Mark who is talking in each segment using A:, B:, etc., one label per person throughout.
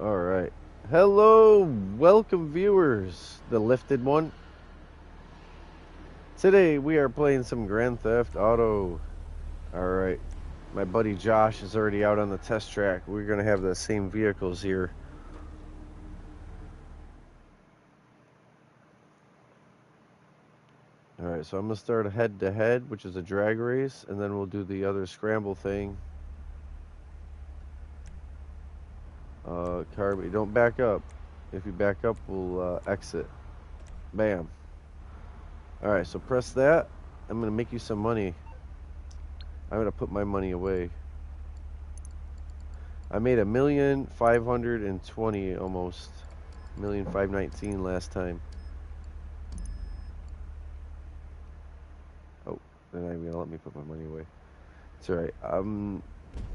A: All right. Hello, welcome viewers. The lifted one. Today we are playing some Grand Theft Auto. All right. My buddy Josh is already out on the test track. We're going to have the same vehicles here. All right, so I'm going to start a head-to-head, which is a drag race, and then we'll do the other scramble thing. Carby, don't back up. If you back up, we'll exit. Bam. All right, so press that. I'm going to make you some money. I'm going to put my money away. I made $1,520,000 almost. $1,519,000 last time. Oh, they're not even gonna let me put my money away. It's alright.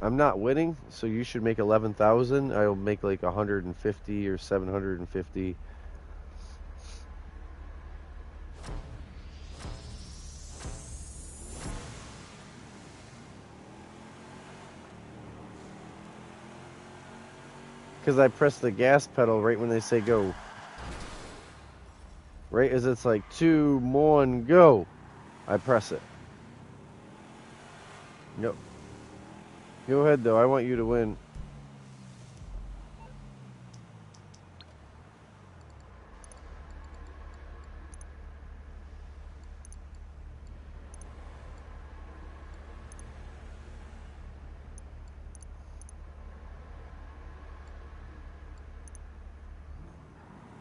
A: I'm not winning, so you should make 11,000. I'll make like 150 or 750. Because I press the gas pedal right when they say go. Right as it's like 2, 1, go. I press it. Yep. Go ahead though, I want you to win.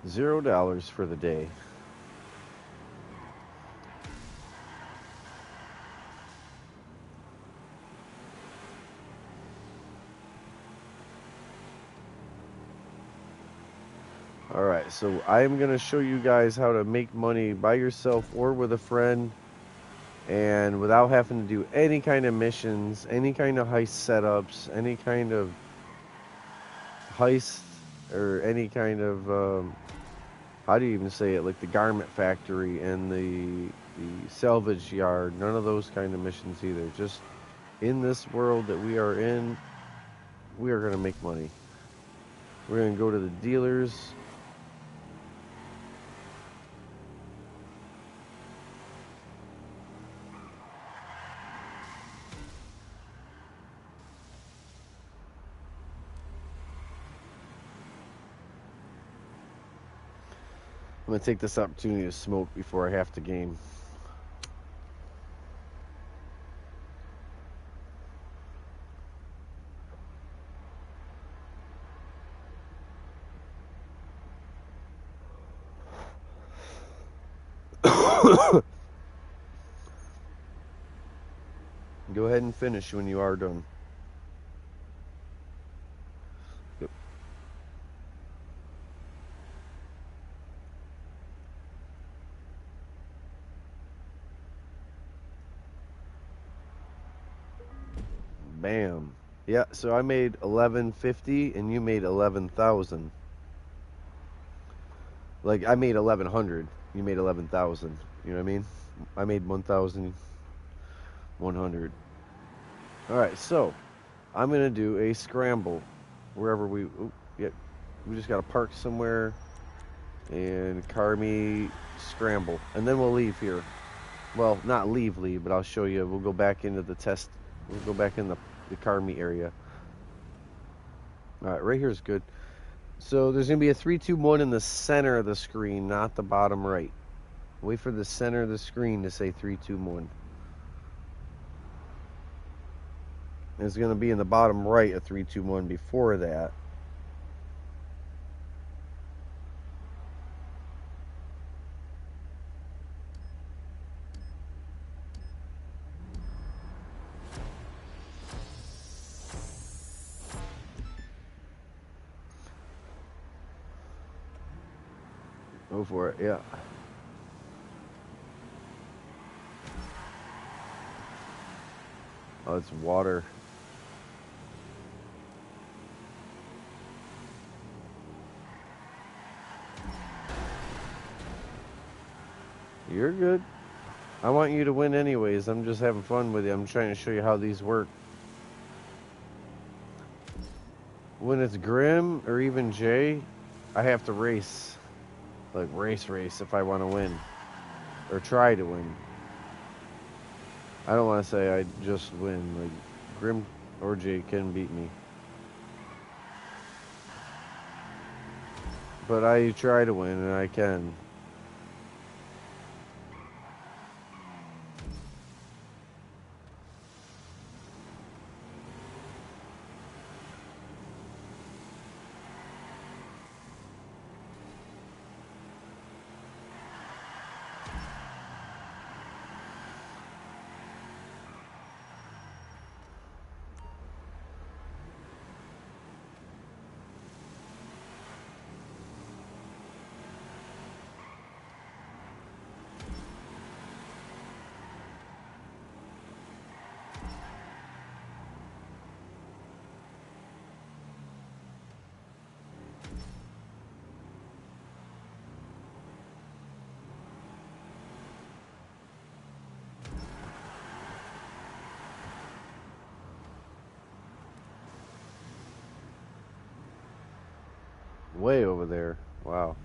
A: $0 for the day. Alright, so I'm going to show you guys how to make money by yourself or with a friend and without having to do any kind of missions, any kind of heist setups, any kind of heist or any kind of, how do you even say it, like the garment factory and the salvage yard, none of those kind of missions either. Just in this world that we are in, we are going to make money. We're going to go to the dealers. I'm going to take this opportunity to smoke before I have to game. Go ahead and finish when you are done. Yep. Bam. Yeah, so I made 1150 and you made 11,000. Like I made 1100, you made 11,000. You know what I mean? I made 1,100. All right, so I'm gonna do a scramble wherever we. Yeah, we just gotta park somewhere and car me scramble, and then we'll leave here. Well, not leave, but I'll show you. We'll go back into the test. We'll go back in the car me area. All right, right here is good. So there's gonna be a 3, 2, 1 in the center of the screen, not the bottom right. Wait for the center of the screen to say 3, 2, 1. It's going to be in the bottom right of 3, 2, 1 before that. Go for it, yeah. Oh, it's water. You're good. I want you to win anyways. I'm just having fun with you. I'm trying to show you how these work. when it's Grim or even Jay, I have to race. Like, race if I want to win. Or try to win. I don't want to say I just win. Like, Grim or Jay can beat me. But I try to win, and I can. Way over there. Wow.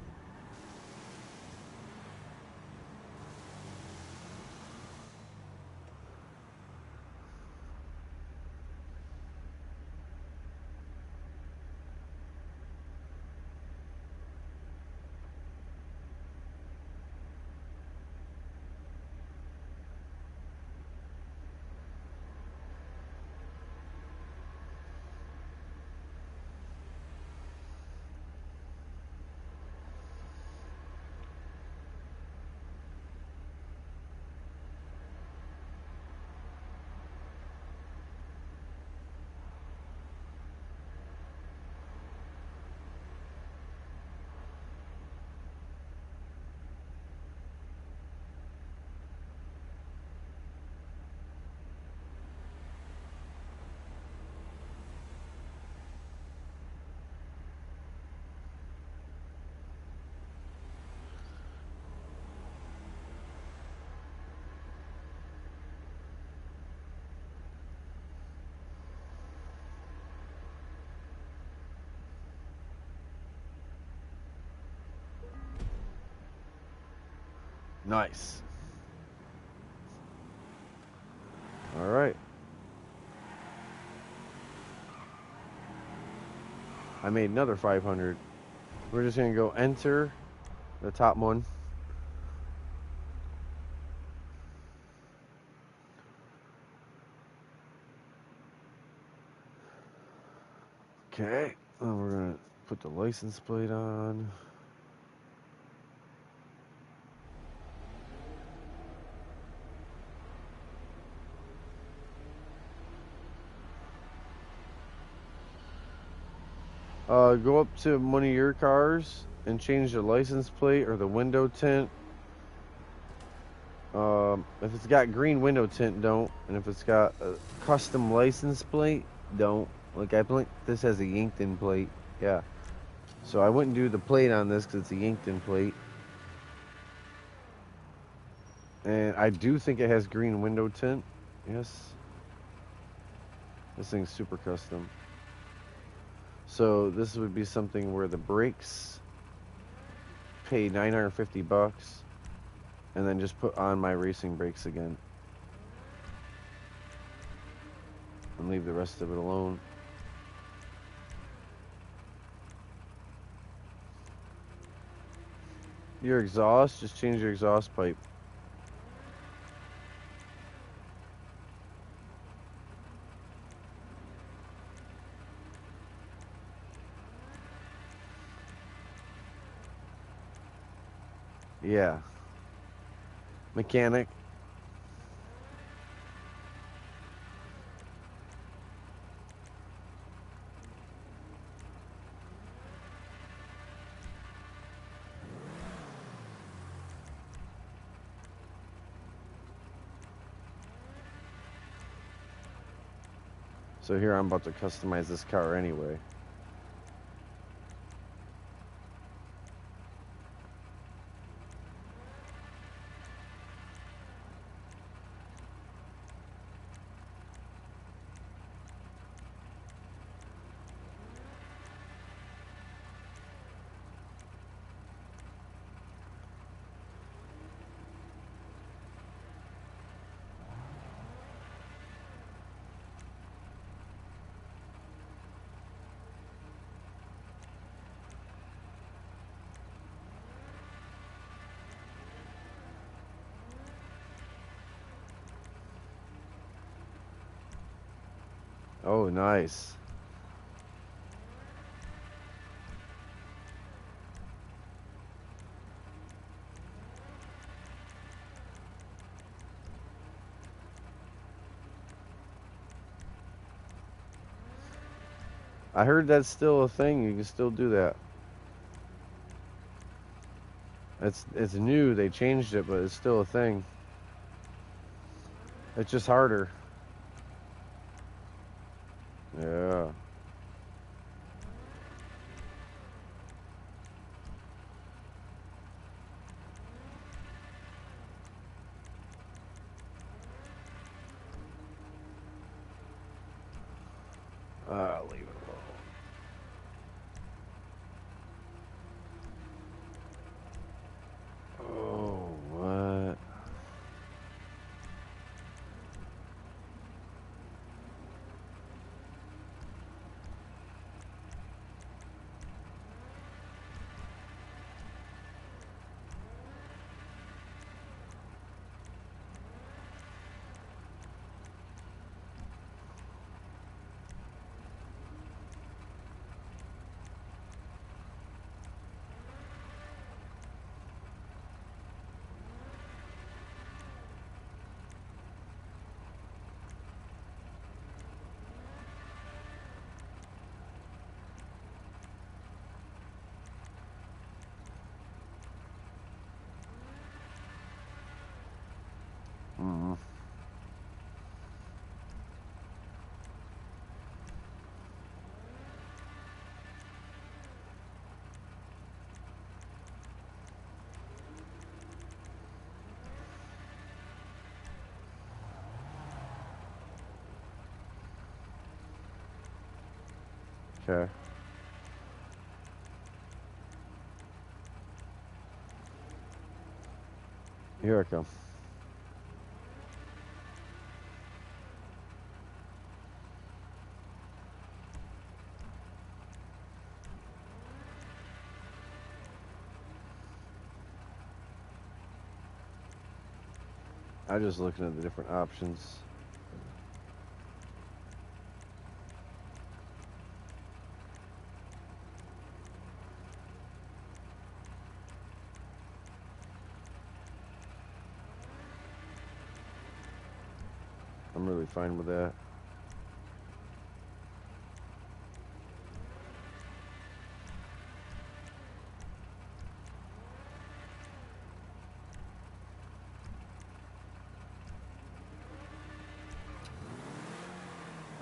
A: Nice. All right. I made another 500. We're just going to go enter the top one. Okay. And we're going to put the license plate on. Go up to one of your cars and change the license plate or the window tint. If it's got green window tint, don't. And if it's got a custom license plate, don't. Like, I think this has a Yankton plate. Yeah. So I wouldn't do the plate on this because it's a Yankton plate. And I do think it has green window tint. Yes. This thing's super custom. So this would be something where the brakes pay $950 and then just put on my racing brakes again. And leave the rest of it alone. Your exhaust, just change your exhaust pipe. Yeah. Mechanic. So here I'm about to customize this car anyway. Oh, nice. I heard that's still a thing. You can still do that. It's new. They changed it, but it's still a thing. It's just harder. Yeah. Leave it alone. Oh, what? Mm-hmm. Okay. Here I come. I'm just looking at the different options. I'm really fine with that.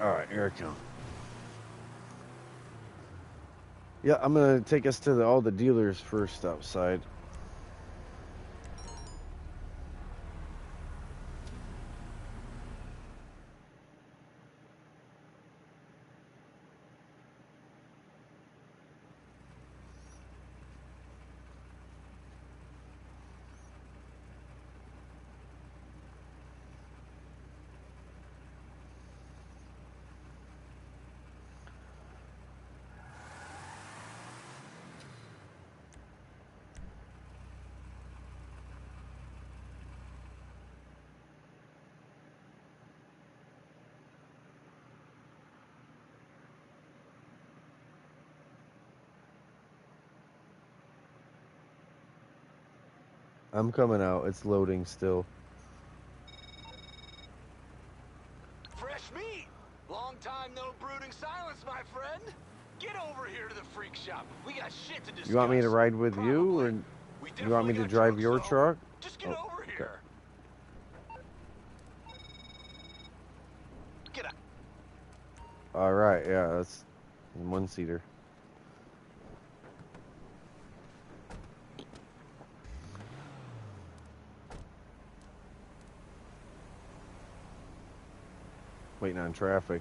A: All right, here I come. Yeah, I'm gonna take us to all the dealers first outside. I'm coming out. It's loading still.
B: Fresh meat! Long time no brooding silence, my friend. Get over here to the freak shop. We got shit to discuss.
A: You want me to ride with you, or you want me to drive your truck?
B: Just get over here. Get up.
A: All right, yeah, that's one-seater. Waiting on traffic.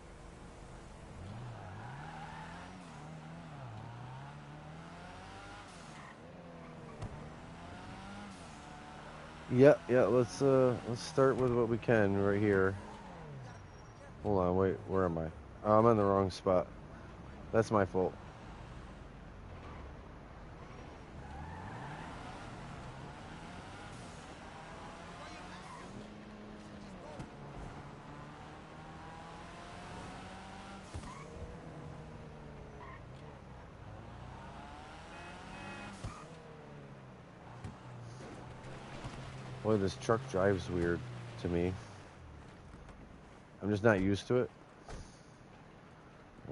A: Yeah, let's start with what we can right here. Hold on, wait, where am I? Oh, I'm in the wrong spot. That's my fault. Boy, this truck drives weird to me. I'm just not used to it.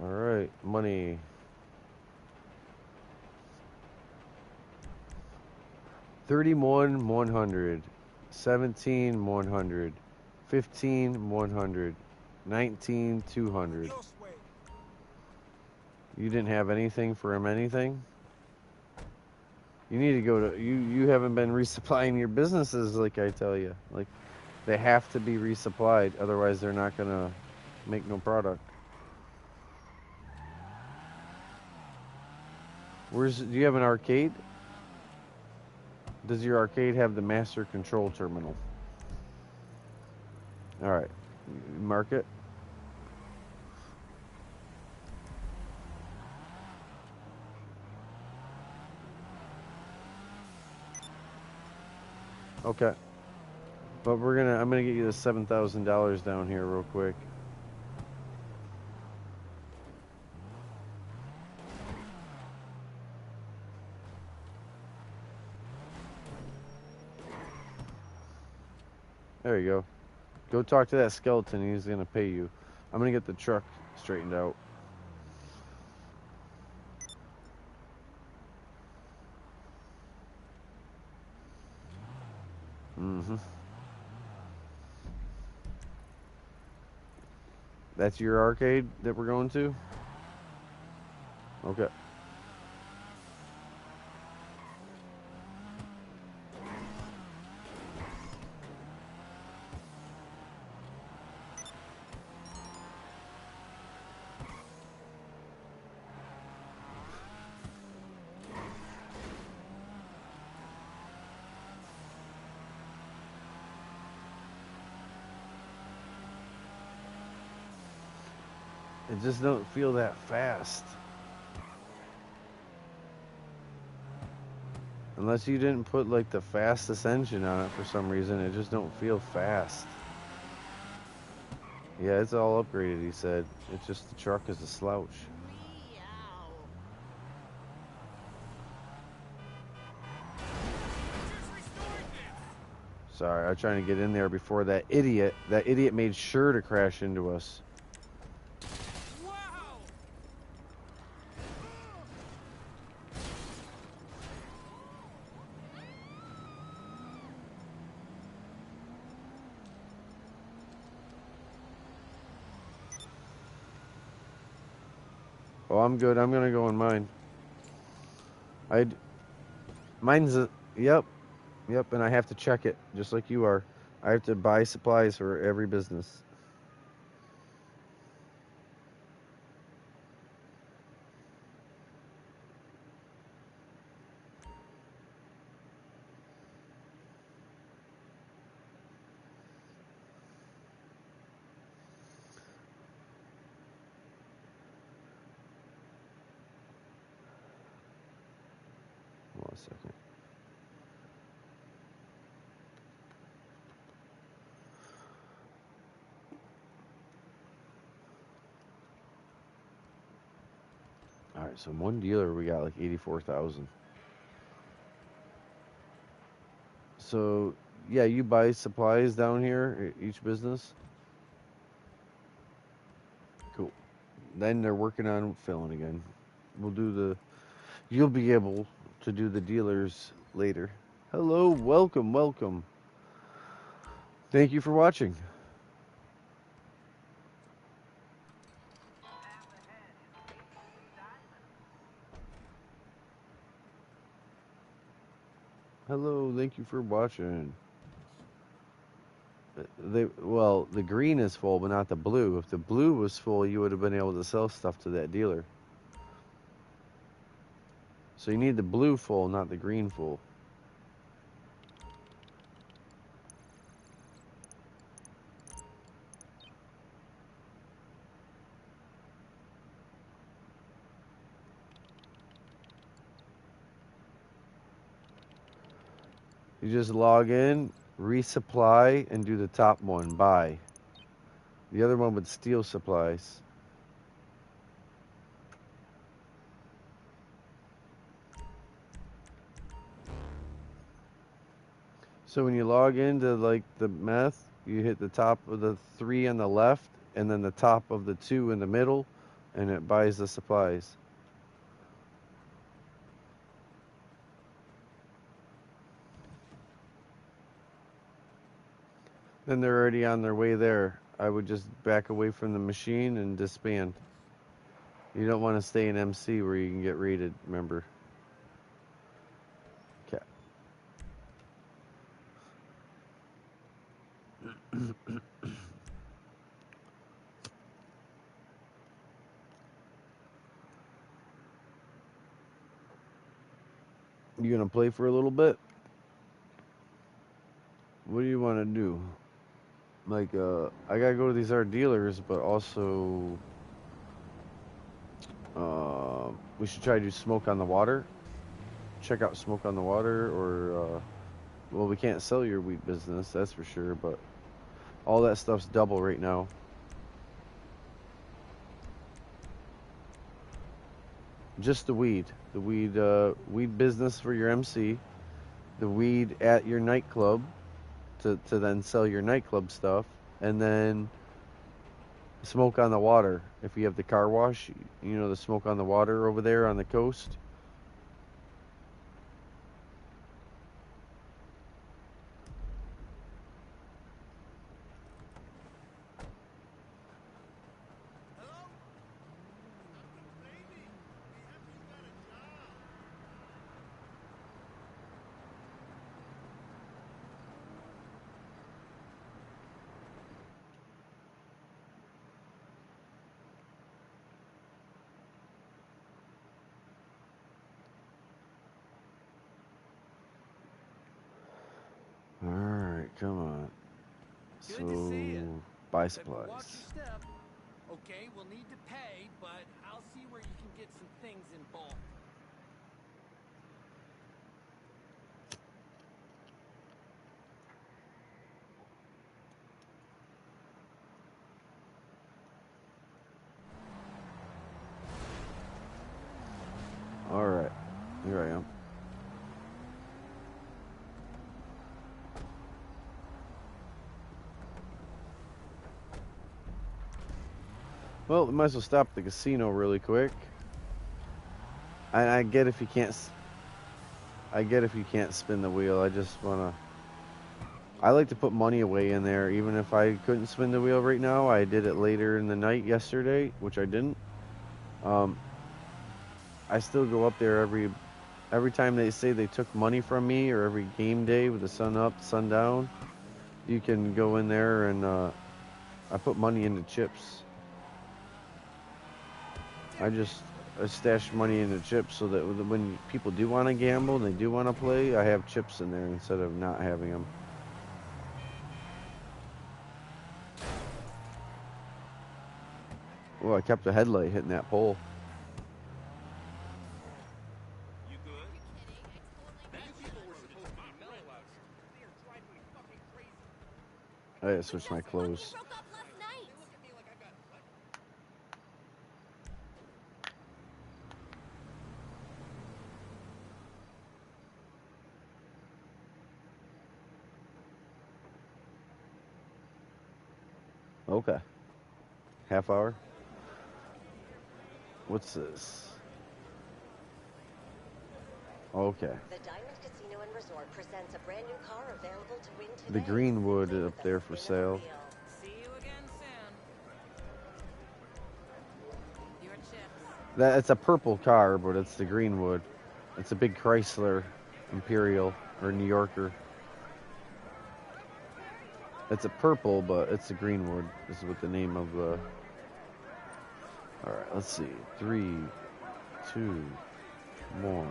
A: All right, money. 31,100, 17,100, 15,100, 19,200. You didn't have anything for him, anything? You need to go to, you haven't been resupplying your businesses like I tell you. Like, they have to be resupplied, otherwise they're not going to make no product. Do you have an arcade? Does your arcade have the master control terminal? All right, mark it. Okay. But I'm gonna get you the $7,000 down here real quick. There you go. Go talk to that skeleton. He's gonna pay you. I'm gonna get the truck straightened out. Mm-hmm. That's your arcade that we're going to? Okay. It just don't feel that fast. Unless you didn't put like the fastest engine on it for some reason, it just don't feel fast. Yeah, it's all upgraded, he said. It's just the truck is a slouch. Sorry, I was trying to get in there before that idiot made sure to crash into us. Oh, I'm good. I'm gonna go in mine. Yep, and I have to check it just like you are. I have to buy supplies for every business. Hold on a second. All right, so one dealer we got like 84,000. So yeah, you buy supplies down here each business. Cool. Then they're working on filling again. You'll be able to do the dealers later. Hello, welcome. Thank you for watching. Hello, thank you for watching. The green is full, but not the blue. If the blue was full, you would have been able to sell stuff to that dealer. So you need the blue full, not the green full. You just log in, resupply, and do the top one, buy. The other one would steal supplies. So when you log into like the meth, you hit the top of the 3 on the left, and then the top of the 2 in the middle, and it buys the supplies. Then they're already on their way there. I would just back away from the machine and disband. You don't want to stay in MC where you can get raided, remember. Okay. You gonna play for a little bit? What do you want to do? Like, I gotta go to these art dealers, but also, we should try to do smoke on the water. Check out smoke on the water, or, well, we can't sell your wheat business, that's for sure, but all that stuff's double right now. Just the weed. The weed business for your MC. The weed at your nightclub to then sell your nightclub stuff. And then smoke on the water. If you have the car wash, you know, the smoke on the water over there on the coast. Alright, come on.
B: Good to see ya.
A: Buy
B: Watch
A: supplies.
B: your step. Okay, we'll need to pay, but I'll see where you can get some things in bulk.
A: Alright, here I am. Well, we might as well stop at the casino really quick. I get if you can't. I get if you can't spin the wheel. I just wanna. I like to put money away in there, even if I couldn't spin the wheel right now. I did it later in the night yesterday, which I didn't. I still go up there every time they say they took money from me, or every game day with the sun up, sun down. You can go in there and I put money into chips. I stash money into chips so that when people do want to gamble and they do want to play, I have chips in there instead of not having them. Well, I kept the headlight hitting that pole.
B: You good? These people were supposed to be mellow. They are driving me fucking crazy.
A: I gotta switch my clothes.
C: Broke up last night.
B: They look at me like I got what?
A: Okay. Half hour. What's this? Okay.
C: The Diamond Casino and Resort presents a brand new car available to win today.
A: The Greenwood up there for sale.
B: See you again soon. Your chips.
A: It's a purple car, but it's the Greenwood. It's a big Chrysler Imperial or New Yorker. It's a purple, but it's a Greenwood. This is what the name of the. All right, let's see. 3, 2, 1.
C: Come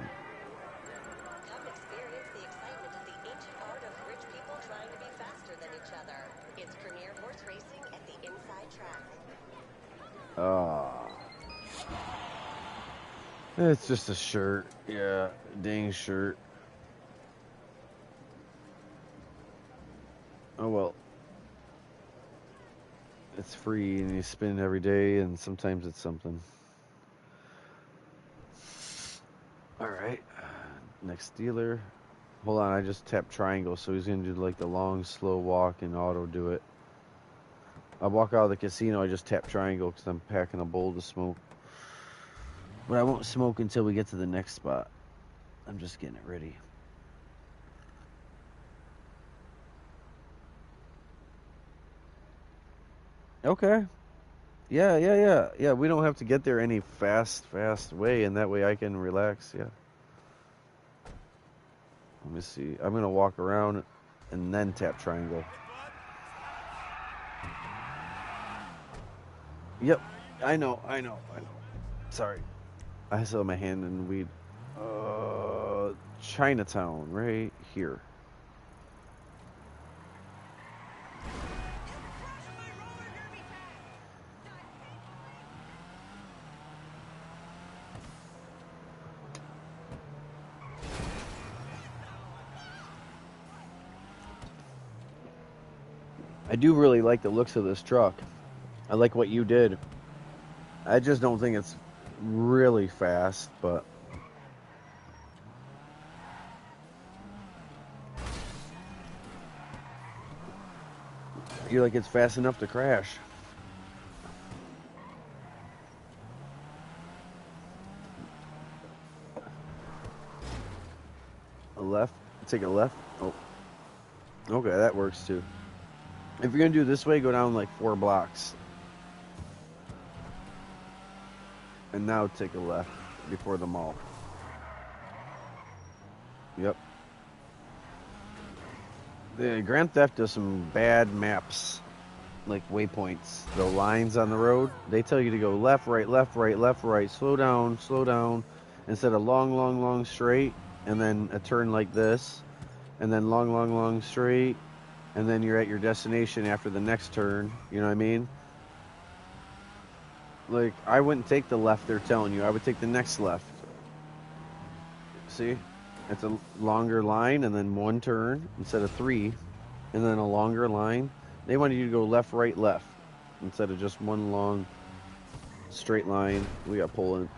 C: experience the excitement of the ancient art of rich people trying to be faster than each other. It's premier horse racing at the inside track.
A: It's just a shirt. Yeah, dang shirt. Oh well. It's free and you spin it every day, and sometimes it's something. Alright. Next dealer. Hold on, I just tapped triangle, so he's gonna do like the long, slow walk and auto do it. I walk out of the casino, I just tap triangle because I'm packing a bowl to smoke. But I won't smoke until we get to the next spot. I'm just getting it ready. Okay. Yeah. We don't have to get there any fast way, and that way I can relax. Yeah. Let me see. I'm gonna walk around and then tap triangle. Yep. I know. Sorry. I saw my hand in weed. Chinatown, right here. I do really like the looks of this truck. I like what you did. I just don't think it's really fast, but I feel like it's fast enough to crash. A left? Take a left? Oh. Okay, that works too. If you're gonna do it this way, go down like 4 blocks. And now take a left before the mall. Yep. The Grand Theft does some bad maps, like waypoints. The lines on the road, they tell you to go left, right, left, right, left, right, slow down, instead of long, straight, and then a turn like this, and then long, straight, and then you're at your destination after the next turn. You know what I mean? Like, I wouldn't take the left they're telling you. I would take the next left. See? It's a longer line and then 1 turn instead of 3, and then a longer line. They wanted you to go left, right, left instead of just 1 long straight line. We got pulling.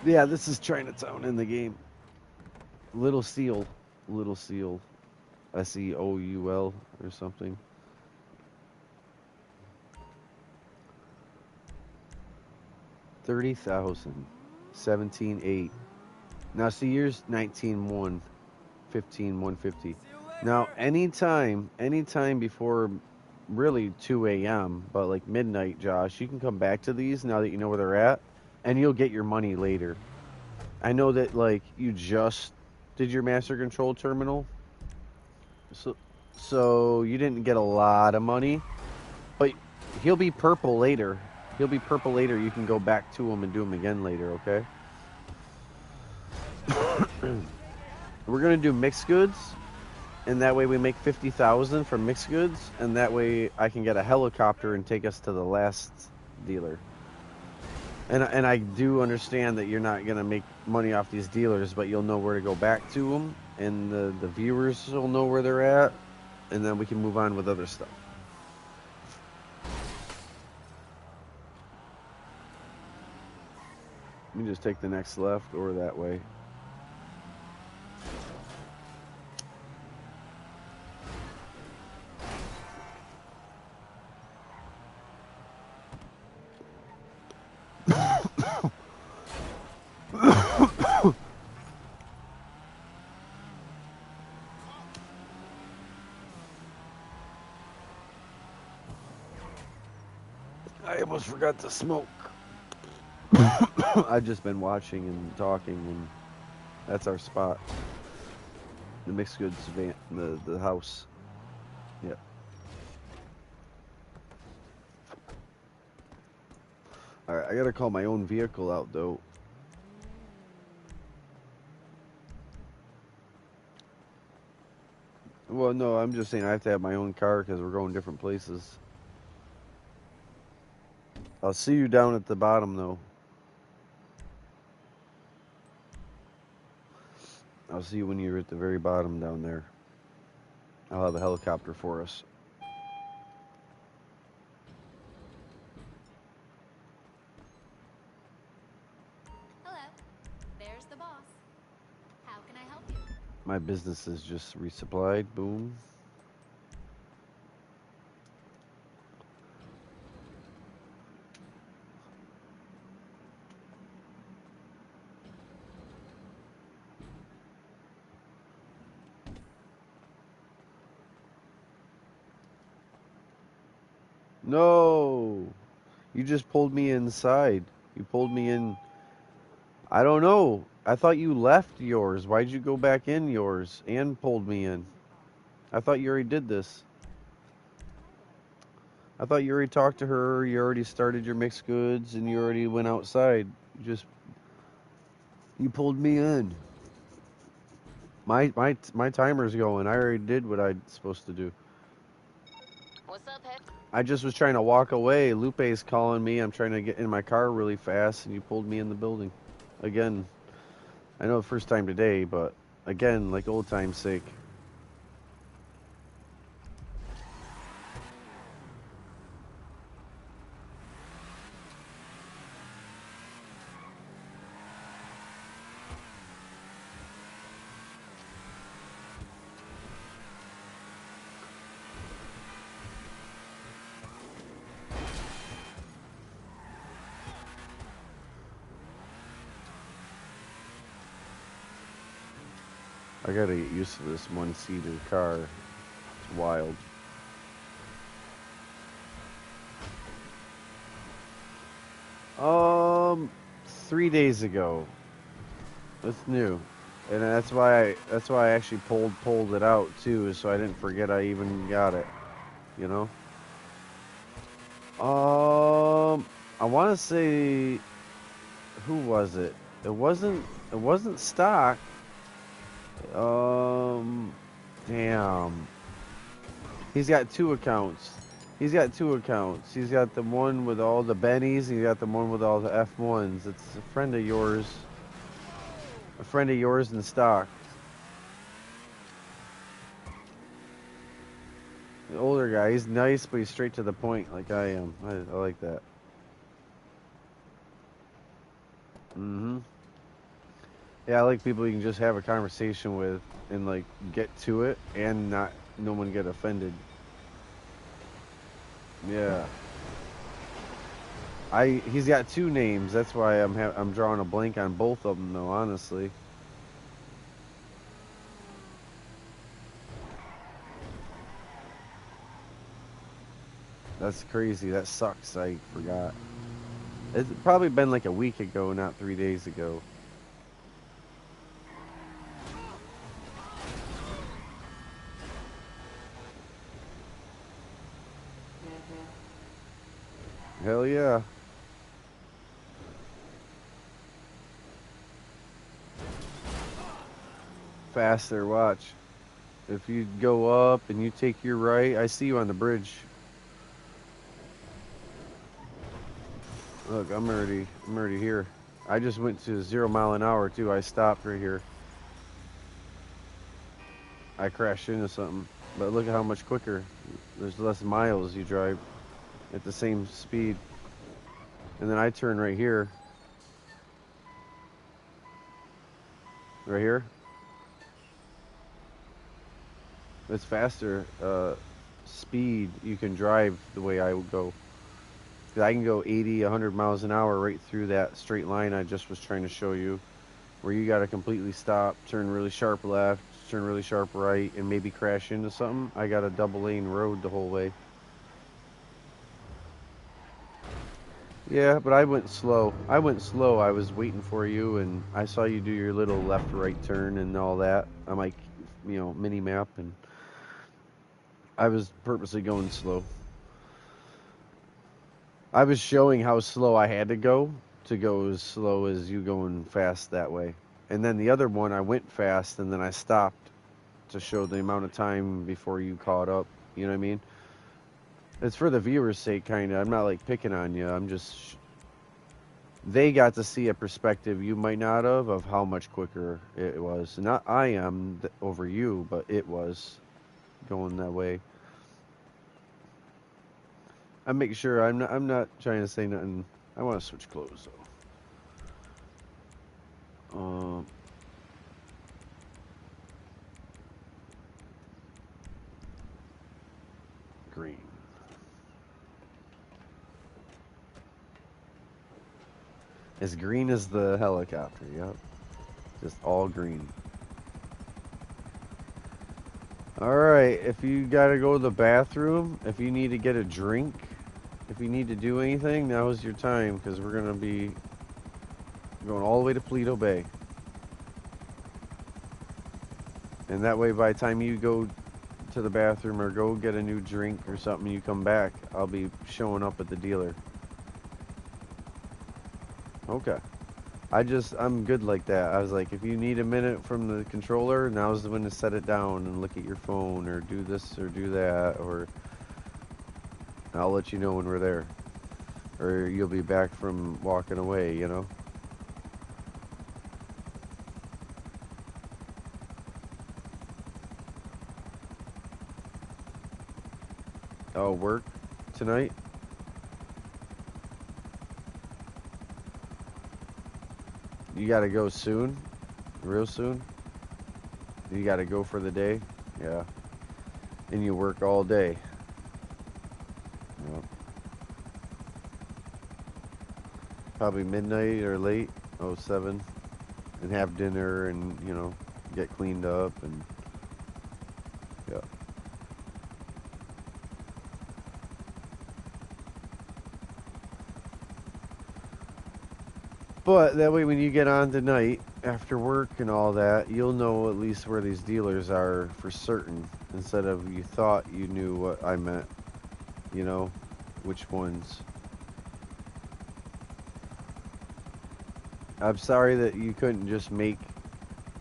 A: Yeah, this is Chinatown in the game. Little Seal. SEOUL or something. $30,000. 17.8. Now see, yours 19.1, 15.150. Now anytime before really 2 a.m., but like midnight, Josh, you can come back to these now that you know where they're at, and you'll get your money later. I know that like you just did your master control terminal, so you didn't get a lot of money, but he'll be purple later. You can go back to him and do him again later, okay? We're gonna do mixed goods, and that way we make 50,000 from mixed goods, and that way I can get a helicopter and take us to the last dealer. And I do understand that you're not gonna make money off these dealers, but you'll know where to go back to them, and the viewers will know where they're at, and then we can move on with other stuff. You can just take the next left or that way. I almost forgot to smoke. I've just been watching and talking, and that's our spot. The mixed goods van, the house. Yep. Alright, I gotta call my own vehicle out though. Well, no, I'm just saying I have to have my own car because we're going different places. I'll see you down at the bottom though. I'll see you when you're at the very bottom down there. I'll have a helicopter for us.
D: Hello. There's the boss.
A: My business is just resupplied. Boom. No. You just pulled me inside. You pulled me in. I don't know. I thought you left yours. Why'd you go back in yours and pulled me in? I thought you already did this. I thought you already talked to her. You already started your mixed goods and you already went outside. You pulled me in. My timer's going. I already did what I'm supposed to do.
C: What's up, Hex?
A: I just was trying to walk away. Lupe's calling me. I'm trying to get in my car really fast, and you pulled me in the building. Again, I know the first time today, but again, like old time's sake. I gotta get used to this one-seater car. It's wild. Um, 3 days ago. It's new, and that's why I actually pulled it out too, so I didn't forget I even got it. You know. I want to say, who was it? It wasn't. It wasn't stock. Um, damn. He's got two accounts. He's got two accounts. He's got the one with all the bennies, and he's got the one with all the F1s. It's a friend of yours. A friend of yours in stock. The older guy. He's nice, but he's straight to the point, like I am. I like that. Mm-hmm. Yeah, I like people you can just have a conversation with and like get to it and not no one get offended. Yeah. He's got two names. That's why I'm drawing a blank on both of them though, honestly. That's crazy. That sucks. I forgot. It's probably been like a week ago, not 3 days ago. Hell yeah. Faster, watch. If you go up and you take your right, I see you on the bridge. Look, I'm already here. I just went to 0 mile an hour too. I stopped right here. I crashed into something. But look at how much quicker. There's less miles you drive at the same speed. And then I turn right here. Right here. It's faster. Speed you can drive the way I would go. 'Cause I can go 80, 100 miles an hour right through that straight line I just was trying to show you. Where you got to completely stop, turn really sharp left, turn really sharp right, and maybe crash into something. I got a double lane road the whole way. Yeah, but I went slow. I went slow. I was waiting for you, and I saw you do your little left-right turn and all that. I'm like, mini map, and I was purposely going slow. I was showing how slow I had to go as slow as you going fast that way. And then the other one, I went fast, and then I stopped to show the amount of time before you caught up. You know what I mean? It's for the viewers' sake, kind of. I'm not like picking on you. I'm just they got to see a perspective you might not have of how much quicker it was. Not I am over you, but it was going that way. I'm making sure I'm not trying to say nothing. I want to switch clothes though. As green as the helicopter, yep. Just all green. Alright, if you gotta go to the bathroom, if you need to get a drink, if you need to do anything, now is your time, because we're gonna be going all the way to Paleto Bay. And that way, by the time you go to the bathroom or go get a new drink or something, you come back, I'll be showing up at the dealer. Okay. I'm good like that. I was like, if you need a minute from the controller, now's the when to set it down and look at your phone or do this or do that, or I'll let you know when we're there. Or you'll be back from walking away, you know? Oh, work tonight? You gotta go soon? Real soon? You gotta go for the day? Yeah. And you work all day. Yep. Probably midnight or late, 07. And have dinner and, you know, get cleaned up and, yeah. But that way when you get on tonight, after work and all that, you'll know at least where these dealers are for certain, instead of you thought you knew what I meant, you know, which ones. I'm sorry that you couldn't just make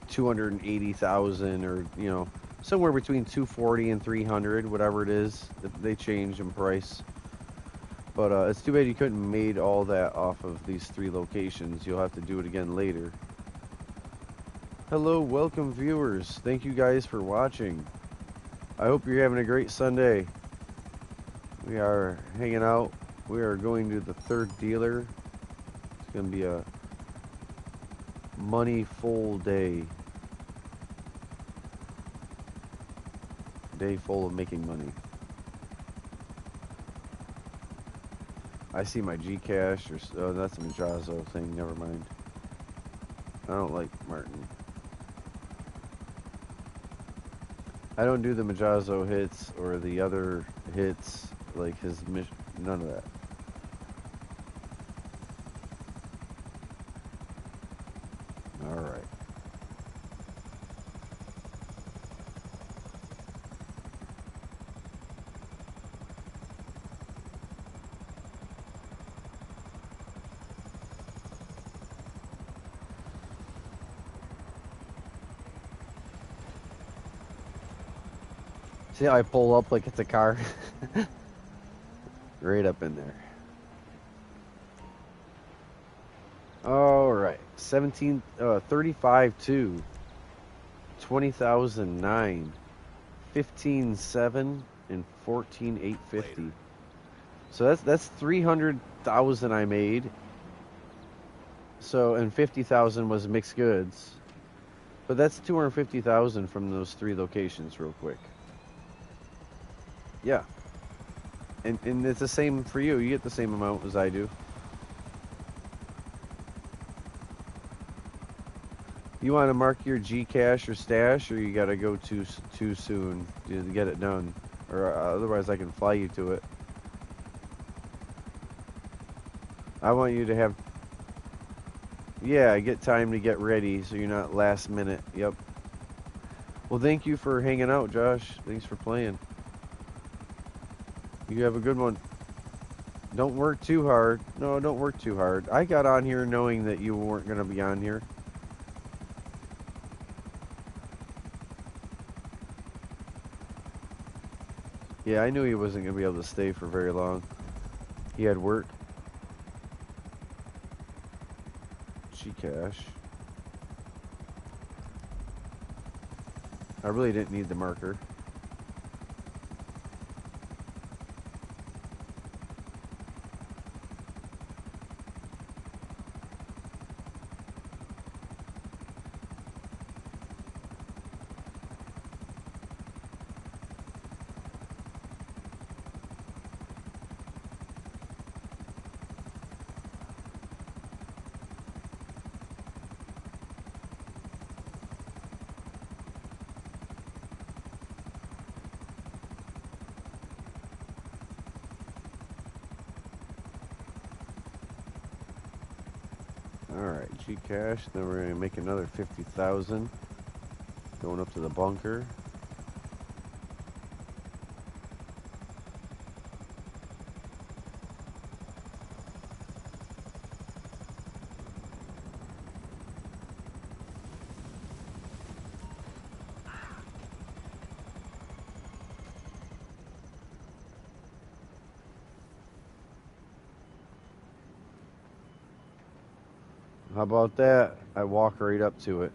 A: 280,000 or, you know, somewhere between 240 and 300, whatever it is. They change in price. But it's too bad you couldn't made all that off of these 3 locations. You'll have to do it again later. Hello, welcome viewers. Thank you guys for watching. I hope you're having a great Sunday. We are hanging out. We are going to the 3rd dealer. It's going to be a money full day. Day full of making money. I see my Gcash, or oh, that's a Majazo thing. Never mind. I don't like Martin. I don't do the Majazo hits or the other hits like his mission. None of that. All right. See how I pull up like it's a car? Right up in there. All right. 35-2. 20,009. 15,7 and 14,850. So that's 300,000 I made. So and 50,000 was mixed goods. But that's 250,000 from those 3 locations real quick. Yeah. And it's the same for you. You get the same amount as I do. You want to mark your Gcash or stash, or you got to go too soon to get it done, or otherwise I can fly you to it. I want you to have, yeah, get time to get ready so you're not last minute. Yep. Well, thank you for hanging out, Josh. Thanks for playing. You have a good one. Don't work too hard. No, don't work too hard. I got on here knowing that you weren't going to be on here. Yeah, I knew he wasn't going to be able to stay for very long. He had work. Gcash. I really didn't need the marker. Gcash. Then we're gonna make another 50,000 going up to the bunker. How about that? I walk right up to it.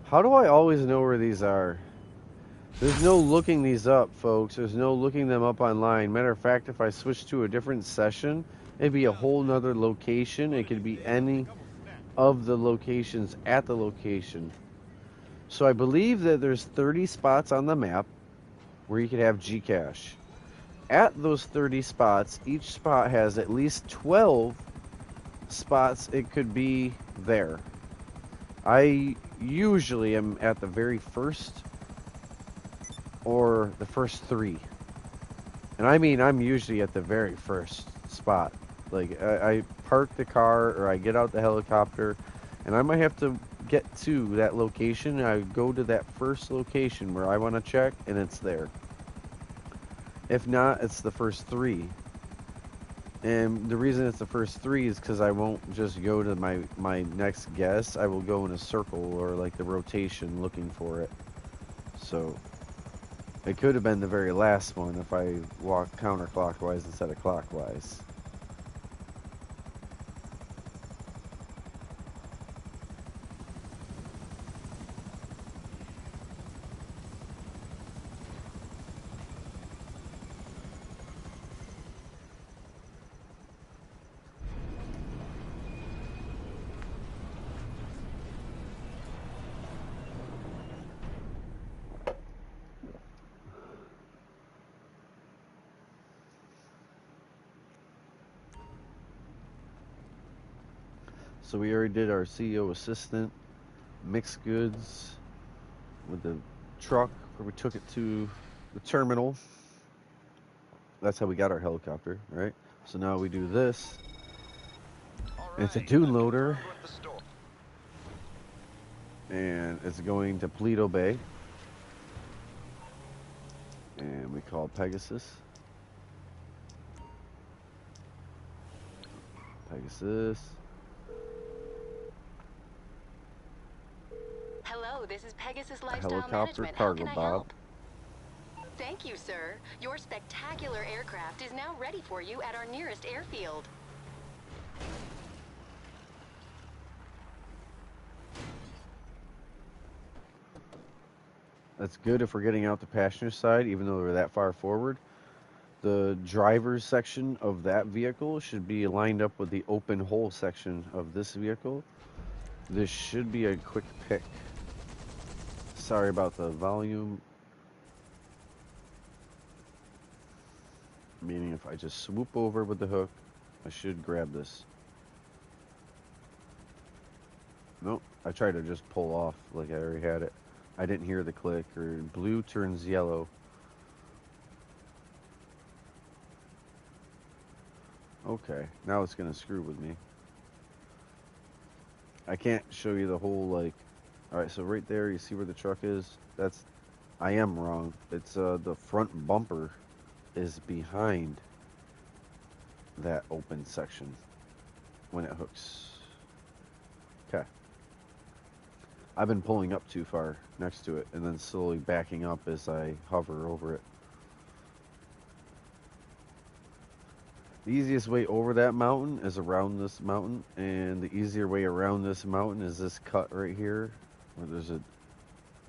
A: How do I always know where these are? There's no looking these up, folks. There's no looking them up online. Matter of fact, if I switch to a different session, it'd be a whole nother location. It could be any of the locations at the location. So I believe that there's 30 spots on the map where you could have Gcash. At those 30 spots, each spot has at least 12 spots it could be there. I usually am at the very first or the first 3. And I mean, I'm usually at the very first spot. Like, I park the car or I get out the helicopter, and I might have to get to that location. I go to that first location where I want to check, and it's there. If not, it's the first 3. And the reason it's the first 3 is because I won't just go to my next guess. I will go in a circle or like the rotation looking for it. So it could have been the very last one if I walk counterclockwise instead of clockwise. So we already did our CEO assistant, mixed goods with the truck where we took it to the terminal. That's how we got our helicopter, right? So now we do this. And it's a dune loader. And it's going to Paleto Bay. And we call Pegasus. Pegasus.
C: Hello, this is Pegasus
A: A
C: Lifestyle
A: helicopter
C: Management. How
A: cargo
C: can I
A: bob.
C: help? Thank you, sir. Your spectacular aircraft is now ready for you at our nearest airfield.
A: That's good if we're getting out the passenger side, even though we're that far forward. The driver's section of that vehicle should be lined up with the open hole section of this vehicle. This should be a quick pick. Sorry about the volume. Meaning if I just swoop over with the hook, I should grab this. Nope, I tried to just pull off like I already had it. I didn't hear the click, or blue turns yellow. Okay, now it's gonna screw with me. I can't show you the whole, like, alright, so right there, you see where the truck is? That's, I am wrong. It's, the front bumper is behind that open section when it hooks. Okay. I've been pulling up too far next to it and then slowly backing up as I hover over it. The easiest way over that mountain is around this mountain, and the easier way around this mountain is this cut right here, where there's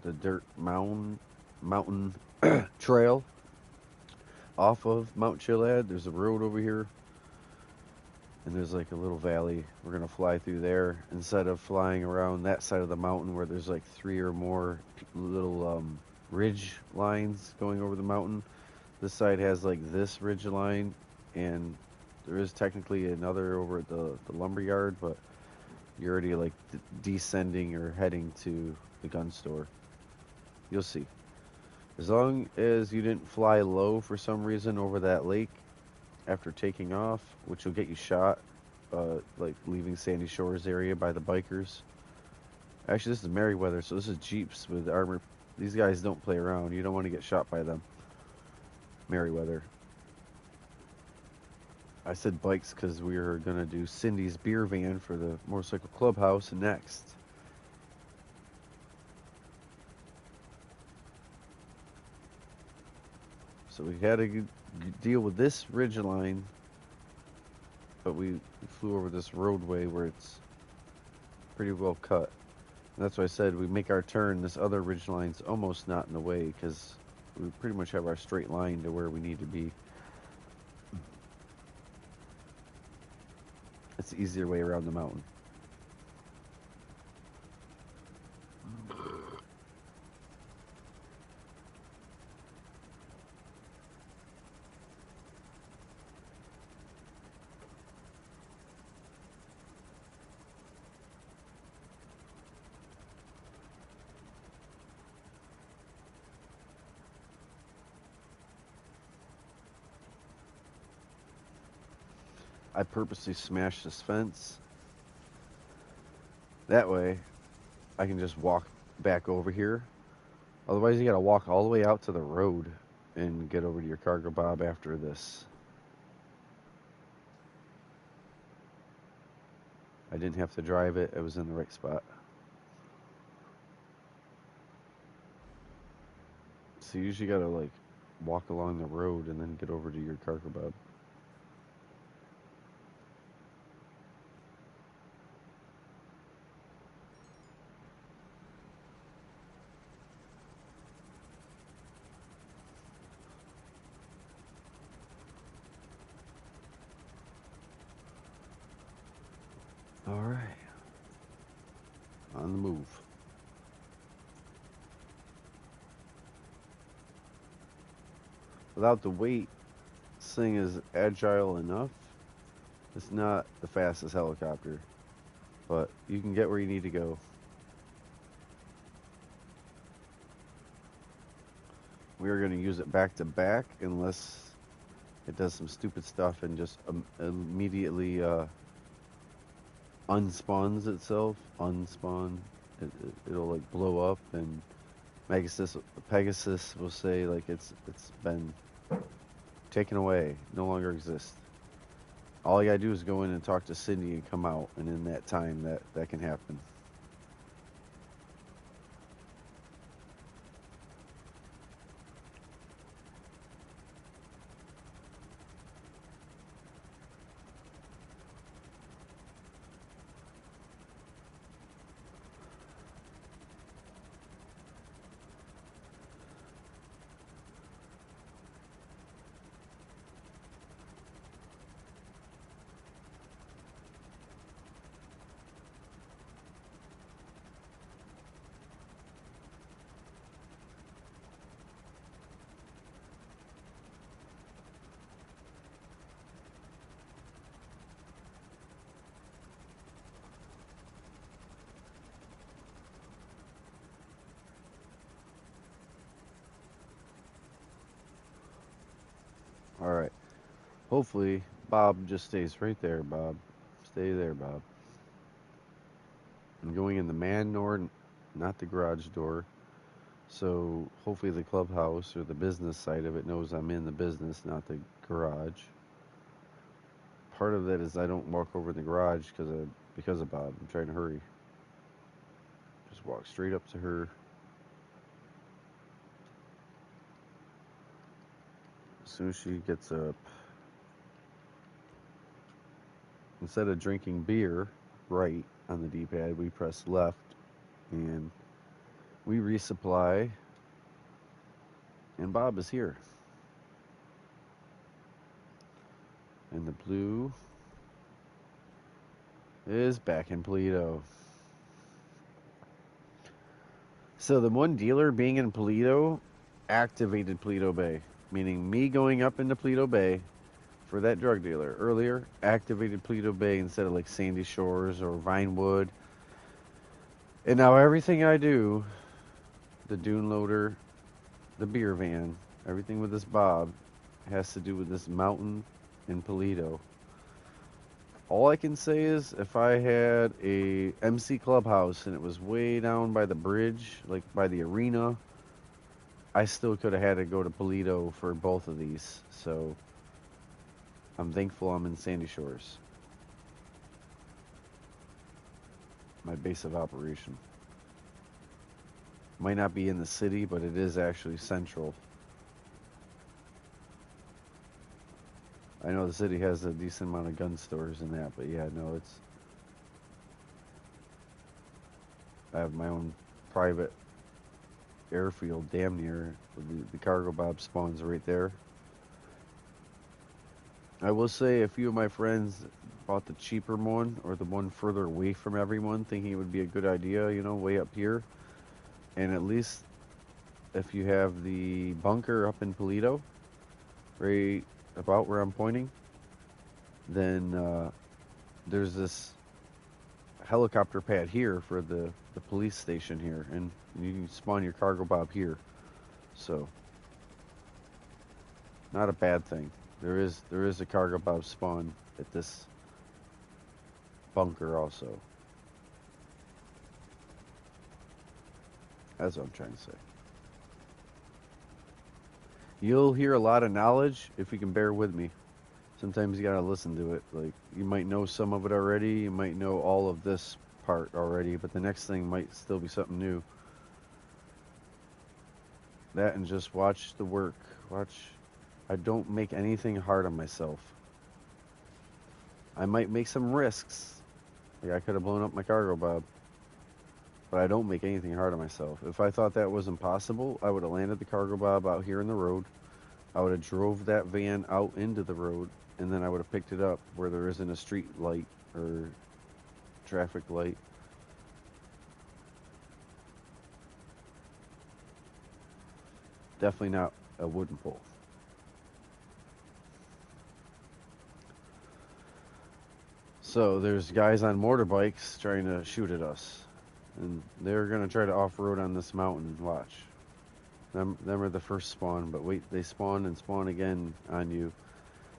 A: the dirt mountain trail off of Mount Chilad. There's a road over here, and there's like a little valley. We're gonna fly through there instead of flying around that side of the mountain where there's like 3 or more little ridge lines going over the mountain. This side has like this ridge line, and there is technically another over at the lumberyard, but you're already like descending or heading to the gun store. You'll see. As long as you didn't fly low for some reason over that lake after taking off, which will get you shot, like leaving Sandy Shores area by the bikers. Actually, this is Merriweather, so this is Jeeps with armor. These guys don't play around. You don't want to get shot by them. Merriweather. I said bikes because we are going to do Cindy's beer van for the Motorcycle Clubhouse next. So we had to deal with this ridge line, but we flew over this roadway where it's pretty well cut. And that's why I said we make our turn. This other ridge line's almost not in the way because we pretty much have our straight line to where we need to be. It's the easier way around the mountain. I purposely smashed this fence. That way, I can just walk back over here. Otherwise, you gotta walk all the way out to the road and get over to your cargo bob after this. I didn't have to drive it. It was in the right spot. So you usually gotta like walk along the road and then get over to your cargo bob. All right. On the move. Without the weight, this thing is agile enough. It's not the fastest helicopter, but you can get where you need to go. We are going to use it back to back unless it does some stupid stuff and just immediately unspawns itself. Unspawn. It'll like blow up, and Pegasus will say like it's been taken away, no longer exists. All you gotta do is go in and talk to Cindy and come out, and in that time that can happen. All right. Hopefully, Bob just stays right there, Bob. Stay there, Bob. I'm going in the man door, not the garage door. So hopefully the clubhouse or the business side of it knows I'm in the business, not the garage. Part of that is I don't walk over in the garage because of Bob. I'm trying to hurry. Just walk straight up to her. As soon as she gets up, instead of drinking beer right on the D-pad, we press left and we resupply, and Bob is here. And the blue is back in Paleto. So the one dealer being in Paleto activated Paleto Bay, meaning me going up into Paleto Bay for that drug dealer earlier activated Paleto Bay instead of like Sandy Shores or Vinewood. And now everything I do, the dune loader, the beer van, everything with this Bob has to do with this mountain in Paleto. All I can say is if I had a MC Clubhouse and it was way down by the bridge, like by the arena, I still could have had to go to Polito for both of these. So I'm thankful I'm in Sandy Shores, my base of operation. Might not be in the city, but it is actually central. I know the city has a decent amount of gun stores and that, but yeah, no, it's. I have my own private airfield, damn near. The cargo bob spawns right there. I will say a few of my friends bought the cheaper one or the one further away from everyone, thinking it would be a good idea, you know, way up here. And at least if you have the bunker up in Polito, right about where I'm pointing, then there's this helicopter pad here for the police station here, and you can spawn your cargo bob here. So not a bad thing. There is a cargo bob spawn at this bunker also. That's what I'm trying to say. You'll hear a lot of knowledge if you can bear with me. Sometimes you gotta listen to it. Like you might know some of it already, you might know all of this part already, but the next thing might still be something new. That and just watch the work. Watch. I don't make anything hard on myself. I might make some risks. Like I could have blown up my cargo bob. But I don't make anything hard on myself. If I thought that was impossible, I would have landed the cargo bob out here in the road. I would have drove that van out into the road, and then I would have picked it up where there isn't a street light or traffic light. Definitely not a wooden pole. So there's guys on motorbikes trying to shoot at us. And they're going to try to off-road on this mountain. Watch. Them are the first spawn, but wait, they spawn and spawn again on you.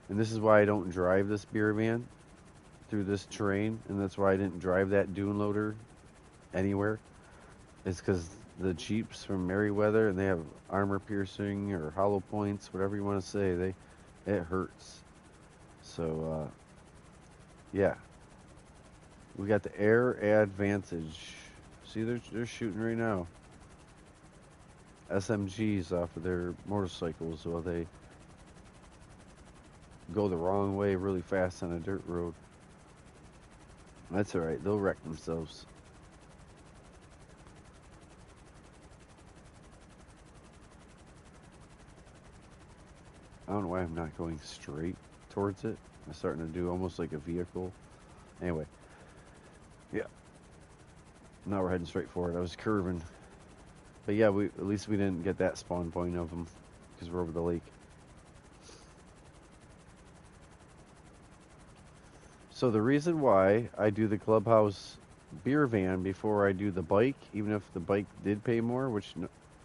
A: And this is why I don't drive this beer van through this terrain, and that's why I didn't drive that dune loader anywhere. It's because the Jeeps from Merriweather, and they have armor piercing or hollow points, whatever you want to say, it hurts. So, yeah. We got the air advantage. See, they're shooting right now. SMGs off of their motorcycles while they go the wrong way really fast on a dirt road. That's alright, they'll wreck themselves. I don't know why I'm not going straight towards it. I'm starting to do almost like a vehicle. Anyway. Yeah. Now we're heading straight for it. I was curving. But yeah, at least we didn't get that spawn point of them because we're over the lake. So the reason why I do the clubhouse beer van before I do the bike, even if the bike did pay more, which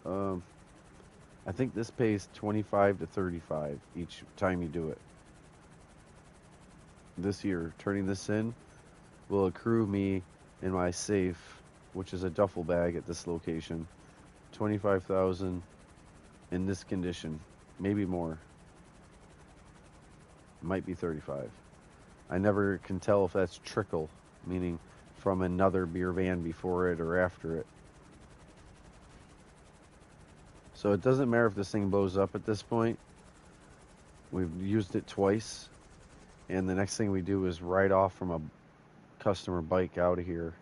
A: I think this pays 25 to 35 each time you do it. This year, turning this in will accrue me in my safe, which is a duffel bag at this location, 25,000 in this condition, maybe more. Might be 35. I never can tell if that's trickle, meaning from another beer van before it or after it. So it doesn't matter if this thing blows up at this point. We've used it twice, and the next thing we do is ride off from a customer bike out of here.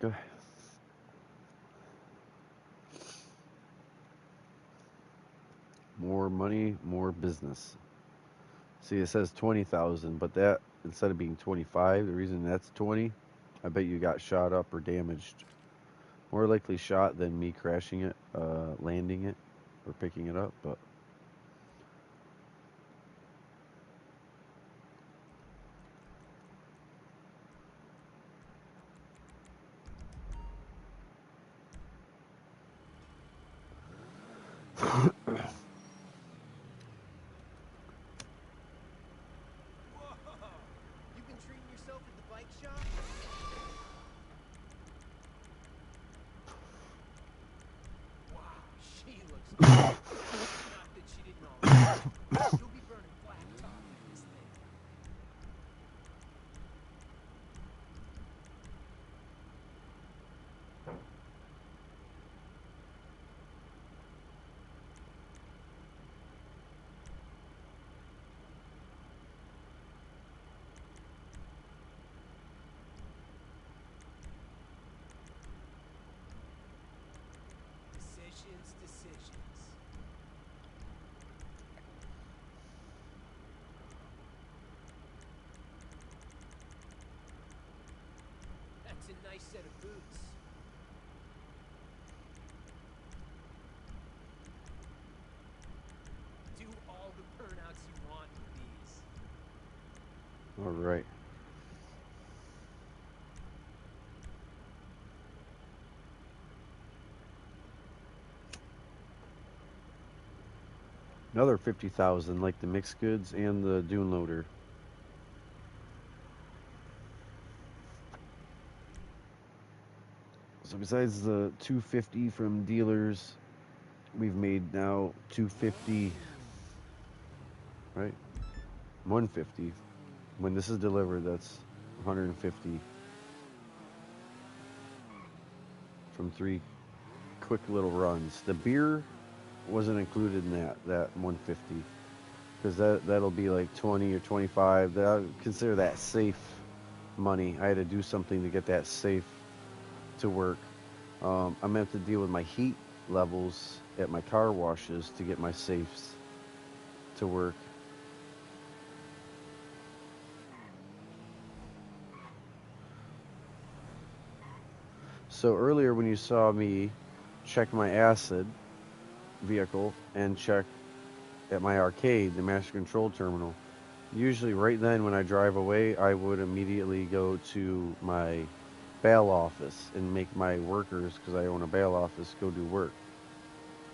A: Okay. More money, more business. See, it says 20,000, but that instead of being 25, the reason that's 20, I bet you got shot up or damaged. More likely shot than me crashing it, landing it, or picking it up, but
D: You been treating yourself at the bike shop? Wow, she looks good. Not that she didn't already. You'll be burning blacktop with this thing. Decisions. That's a nice set of boots. Do all the burnouts you want with these.
A: All right. Another 50,000, like the mixed goods and the dune loader. So besides the 250 from dealers, we've made now 250, right? 150. When this is delivered, that's 150 from 3 quick little runs. The beer wasn't included in that 150, because that'll be like 20 or 25. I would consider that safe money. I had to do something to get that safe to work. I meant to deal with my heat levels at my car washes to get my safes to work. So earlier when you saw me check my acid vehicle and check at my arcade, the master control terminal, usually right then when I drive away, I would immediately go to my bail office and make my workers, because I own a bail office, go do work.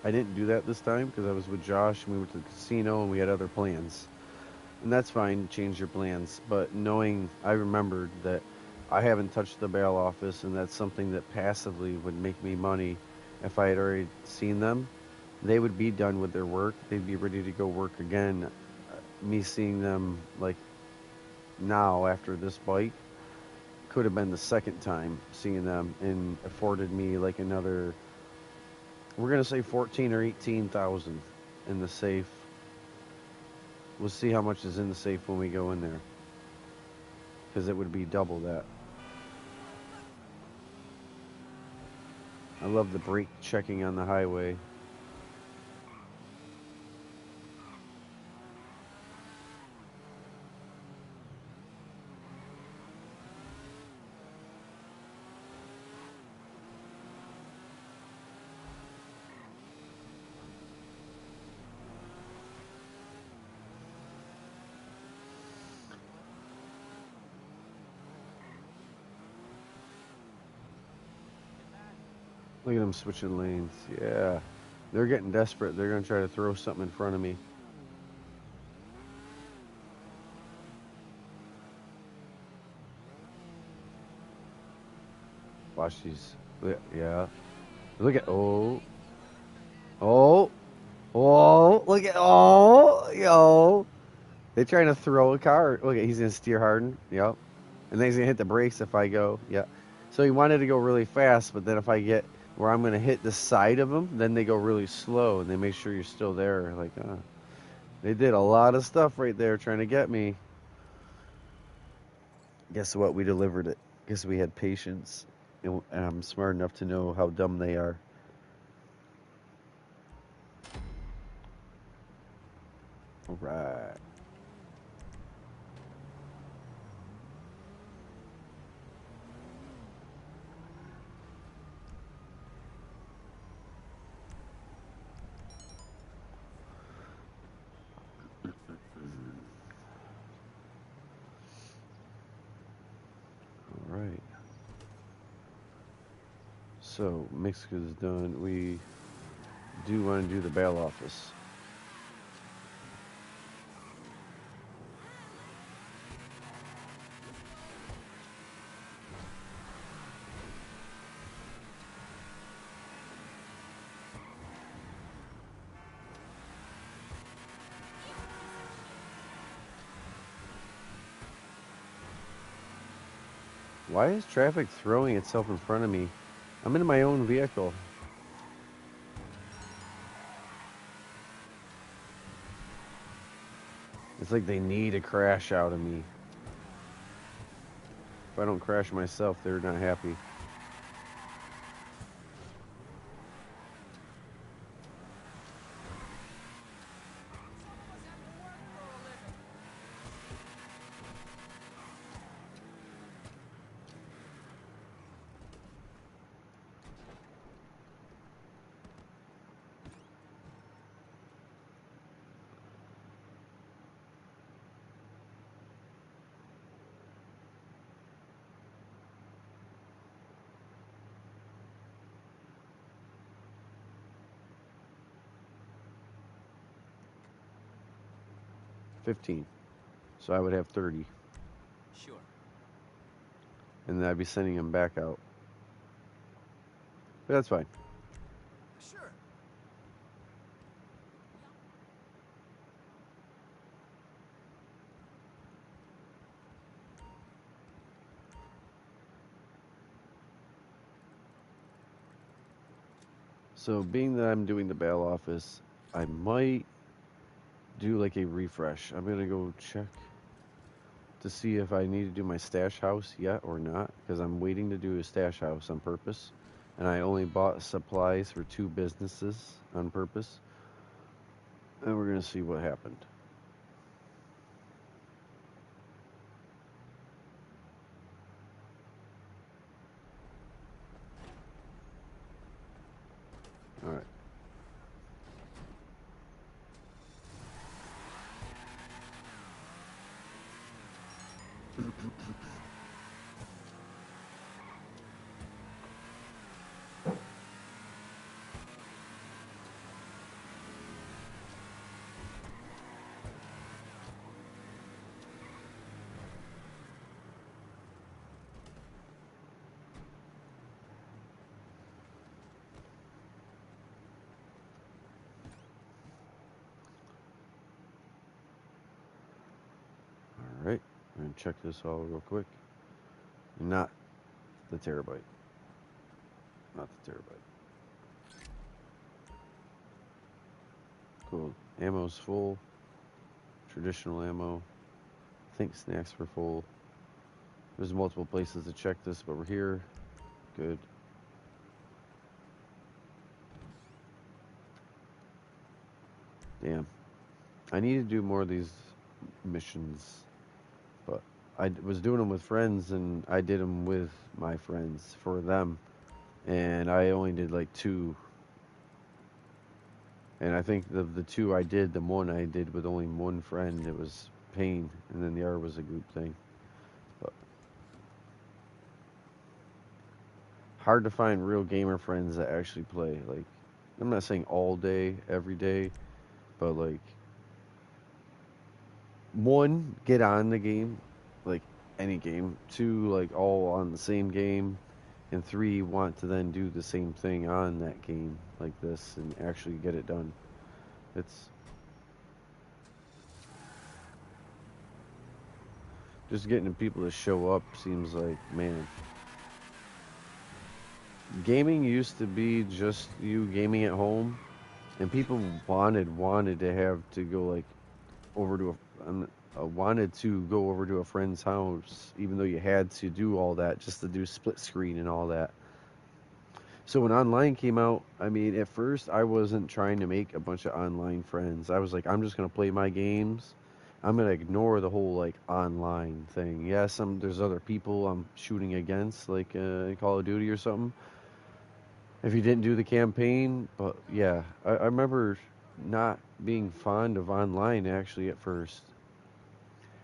A: I didn't do that this time because I was with Josh and we went to the casino and we had other plans. And that's fine, change your plans. But knowing, I remembered that I haven't touched the bail office, and that's something that passively would make me money if I had already seen them. They would be done with their work. They'd be ready to go work again. Me seeing them like now after this bike could have been the second time seeing them, and afforded me like another, we're gonna say 14 or 18,000 in the safe. We'll see how much is in the safe when we go in there, because it would be double that. I love the brake checking on the highway. Look at them switching lanes. Yeah. They're getting desperate. They're going to try to throw something in front of me. Watch these. Yeah. Look at, oh. Oh. Oh. Look at, oh. Yo. They're trying to throw a car. Look at, he's going to steer harden. Yep. And then he's going to hit the brakes if I go. Yeah. So he wanted to go really fast, but then if I get where I'm going to hit the side of them, then they go really slow, and they make sure you're still there. Like, they did a lot of stuff right there trying to get me. Guess what? We delivered it. Guess we had patience, and I'm smart enough to know how dumb they are. All right. All right. So Mexico's done. do want to do the bail office. Why is traffic throwing itself in front of me? I'm in my own vehicle. It's like they need a crash out of me. If I don't crash myself, they're not happy. $15. So I would have 30.
B: Sure.
A: And then I'd be sending them back out. But that's fine.
B: Sure.
A: So being that I'm doing the bail office, I might do like a refresh. I'm going to go check to see if I need to do my stash house yet or not, because I'm waiting to do a stash house on purpose. And I only bought supplies for 2 businesses on purpose. And we're going to see what happened. All right. All right. I'm going to check this all real quick. Not the terabyte. Not the terabyte. Cool. Ammo's full. Traditional ammo. I think snacks were full. There's multiple places to check this, but we're here. Good. Damn. I need to do more of these missions, but I was doing them with friends, and I did them with my friends for them, and I only did like 2. And I think the 2 I did, the one I did with only one friend, it was pain, and then the other was a group thing. But hard to find real gamer friends that actually play. Like, I'm not saying all day, every day, but like, 1, get on the game, like any game. 2, like all on the same game. And 3, want to then do the same thing on that game like this and actually get it done. It's just getting people to show up seems like, man. Gaming used to be just you gaming at home, and people wanted to have to go like over to wanted to go over to a friend's house, even though you had to do all that just to do split screen and all that. So when online came out, I mean, at first I wasn't trying to make a bunch of online friends. I was like, I'm just gonna play my games. I'm gonna ignore the whole like online thing. Yes, there's other people I'm shooting against, like in Call of Duty or something. If you didn't do the campaign, but yeah, I remember not being fond of online actually at first.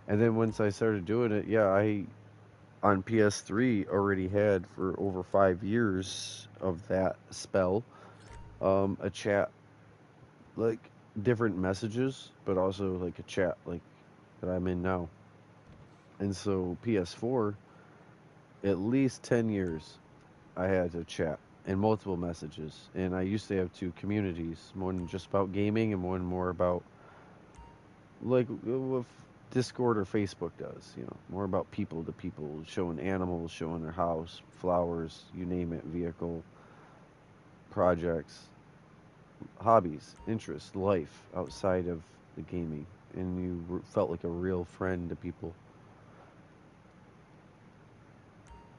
A: And then once I started doing it, yeah, I on PS3 already had for over 5 years of that spell a chat like different messages, but also like a chat like that I'm in now. And so PS4, at least 10 years, I had a chat and multiple messages. And I used to have two communities, one just about gaming and one more about like what Discord or Facebook does, you know, more about people to people, showing animals, showing their house, flowers, you name it, vehicle, projects, hobbies, interests, life outside of the gaming. And you felt like a real friend to people.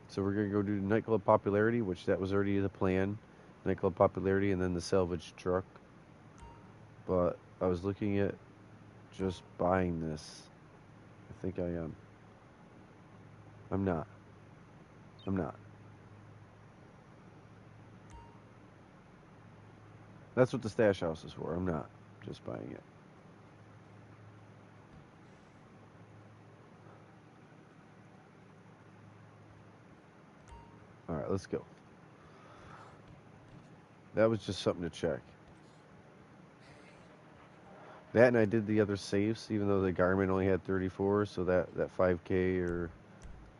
A: So we're gonna go do nightclub popularity, which that was already the plan. Nightclub popularity and then the salvage truck. But I was looking at just buying this. I think I am. I'm not. I'm not. That's what the stash house is for. I'm not just buying it. All right, let's go. That was just something to check. That and I did the other safes, even though the Garmin only had 34, so that 5K or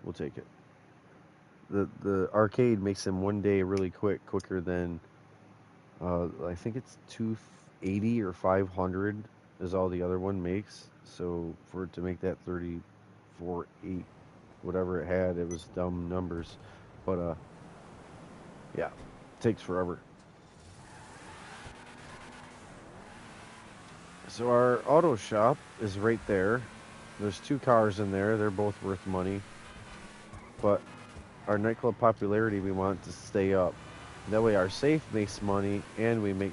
A: we'll take it. The arcade makes them 1 day really quicker than I think it's 280 or 500 is all the other one makes. So for it to make that 34.8, whatever it had, it was dumb numbers. But yeah, it takes forever. So our auto shop is right there. There's two cars in there. They're both worth money. But our nightclub popularity, we want to stay up. That way our safe makes money and we make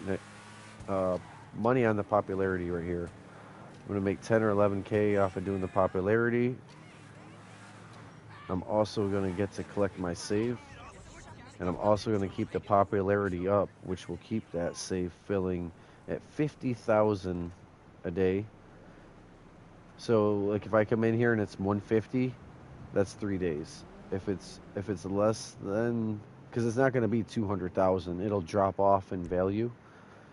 A: money on the popularity right here. I'm going to make 10 or 11K off of doing the popularity. I'm also going to get to collect my save. And I'm also going to keep the popularity up, which will keep that save filling at 50,000 a day. So like if I come in here and it's 150, that's 3 days. If it's less than, because it's not going to be 200,000, it'll drop off in value.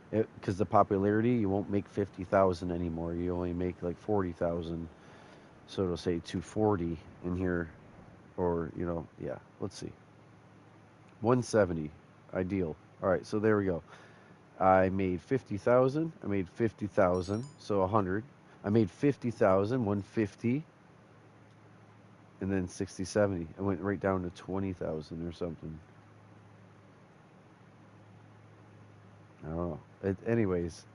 A: Because the popularity, you won't make 50,000 anymore. You only make like 40,000. So it'll say 240 in here, or you know, yeah. Let's see. 170, ideal. All right, so there we go. I made 50,000. I made 50,000, so 100. I made 50,000, 150, and then 60, 70. I went right down to 20,000 or something. I don't know. Anyways,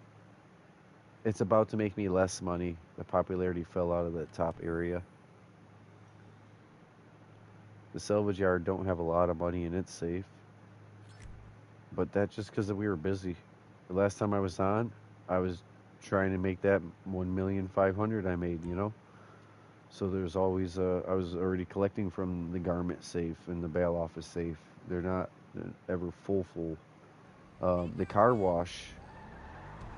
A: it's about to make me less money. The popularity fell out of the top area. The salvage yard don't have a lot of money in its safe. But that's just because we were busy. The last time I was on, I was trying to make that 1,500,000 I made, you know? So there's always, I was already collecting from the garment safe and the bail office safe. They're not ever full. The car wash,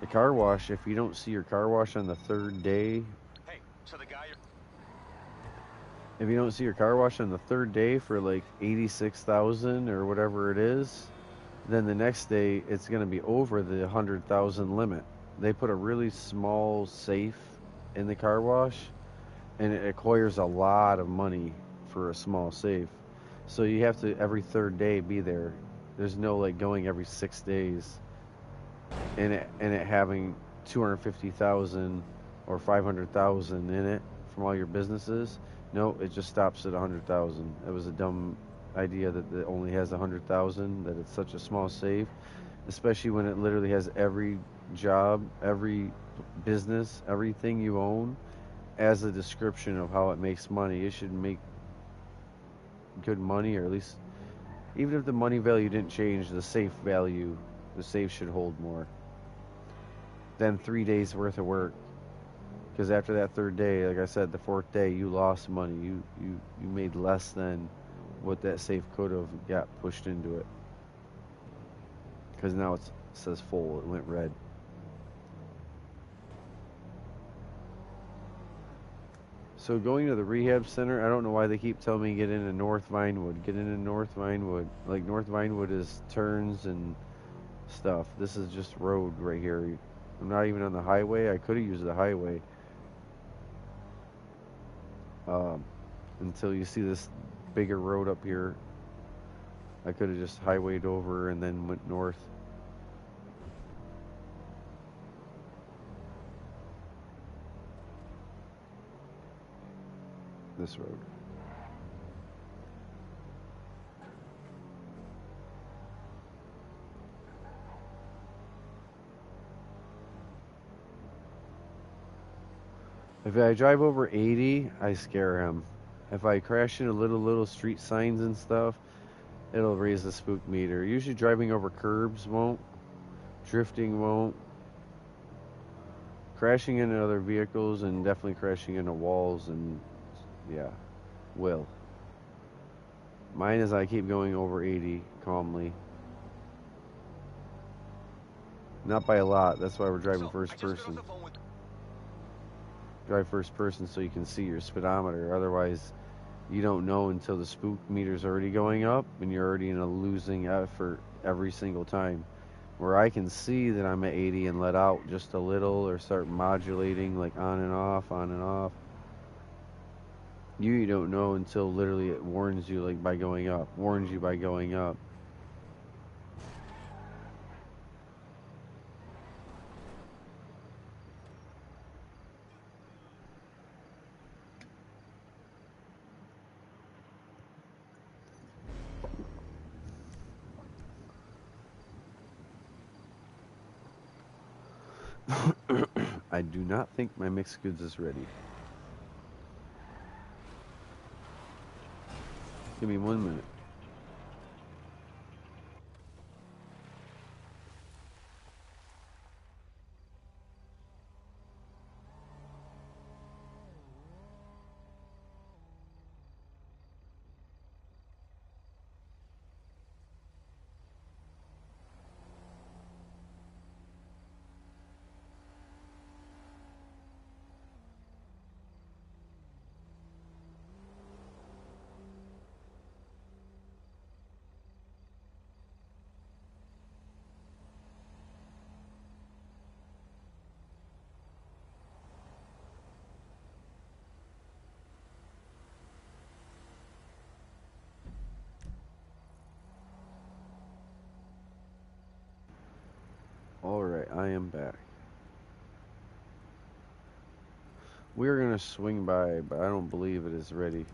A: if you don't see your car wash on the third day,
B: Hey, so the guy you're...
A: if you don't see your car wash on the third day for like 86,000 or whatever it is, then the next day it's going to be over the 100,000 limit. They put a really small safe in the car wash, and it acquires a lot of money for a small safe. So you have to every third day be there. There's no like going every 6 days and it having 250,000 or 500,000 in it from all your businesses. No, it just stops at 100,000. It was a dumb idea that it only has 100,000, that it's such a small safe, especially when it literally has every job, every business, everything you own as a description of how it makes money. It should make good money, or at least even if the money value didn't change, the safe value, the safe should hold more than 3 days worth of work. Because after that third day, like I said, the fourth day, you lost money. You made less than what that safe could have got pushed into it. Because now it says full. It went red. So going to the rehab center, I don't know why they keep telling me get into North Vinewood. Get into North Vinewood. Like North Vinewood is turns and stuff. This is just road right here. I'm not even on the highway. I could have used the highway. Until you see this bigger road up here. I could have just highwayed over and then went north. This road. If I drive over 80, I scare him. If I crash into little street signs and stuff, it'll raise the spook meter. Usually driving over curbs won't. Drifting won't. Crashing into other vehicles and definitely crashing into walls and yeah, will. Mine is I keep going over 80 calmly. Not by a lot. That's why we're driving first person. Drive first person so you can see your speedometer. Otherwise, you don't know until the spook meter's already going up and you're already in a losing effort every single time. Where I can see that I'm at 80 and let out just a little or start modulating like on and off, on and off. You don't know until literally it warns you like by going up. Warns you by going up. I do not think my mixed goods is ready. Give me 1 minute. Alright, I am back. We're gonna swing by, but I don't believe it is ready.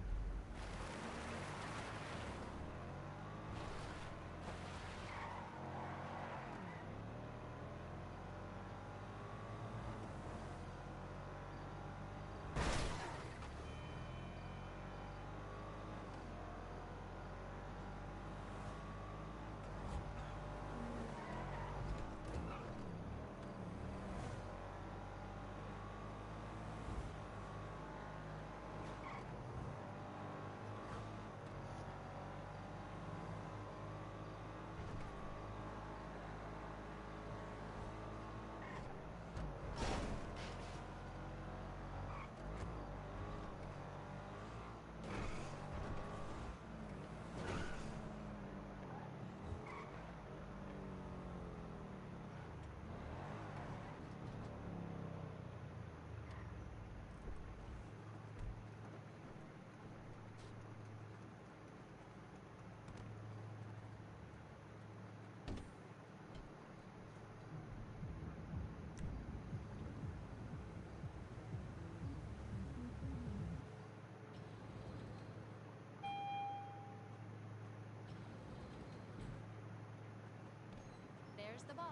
E: There's the boss.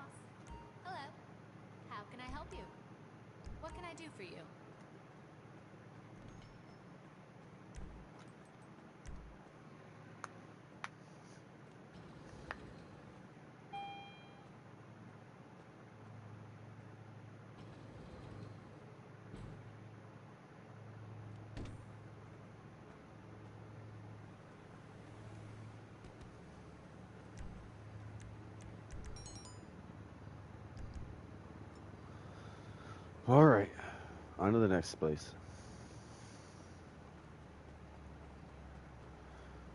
E: Hello. How can I help you? What can I do for you?
A: Alright, on to the next place.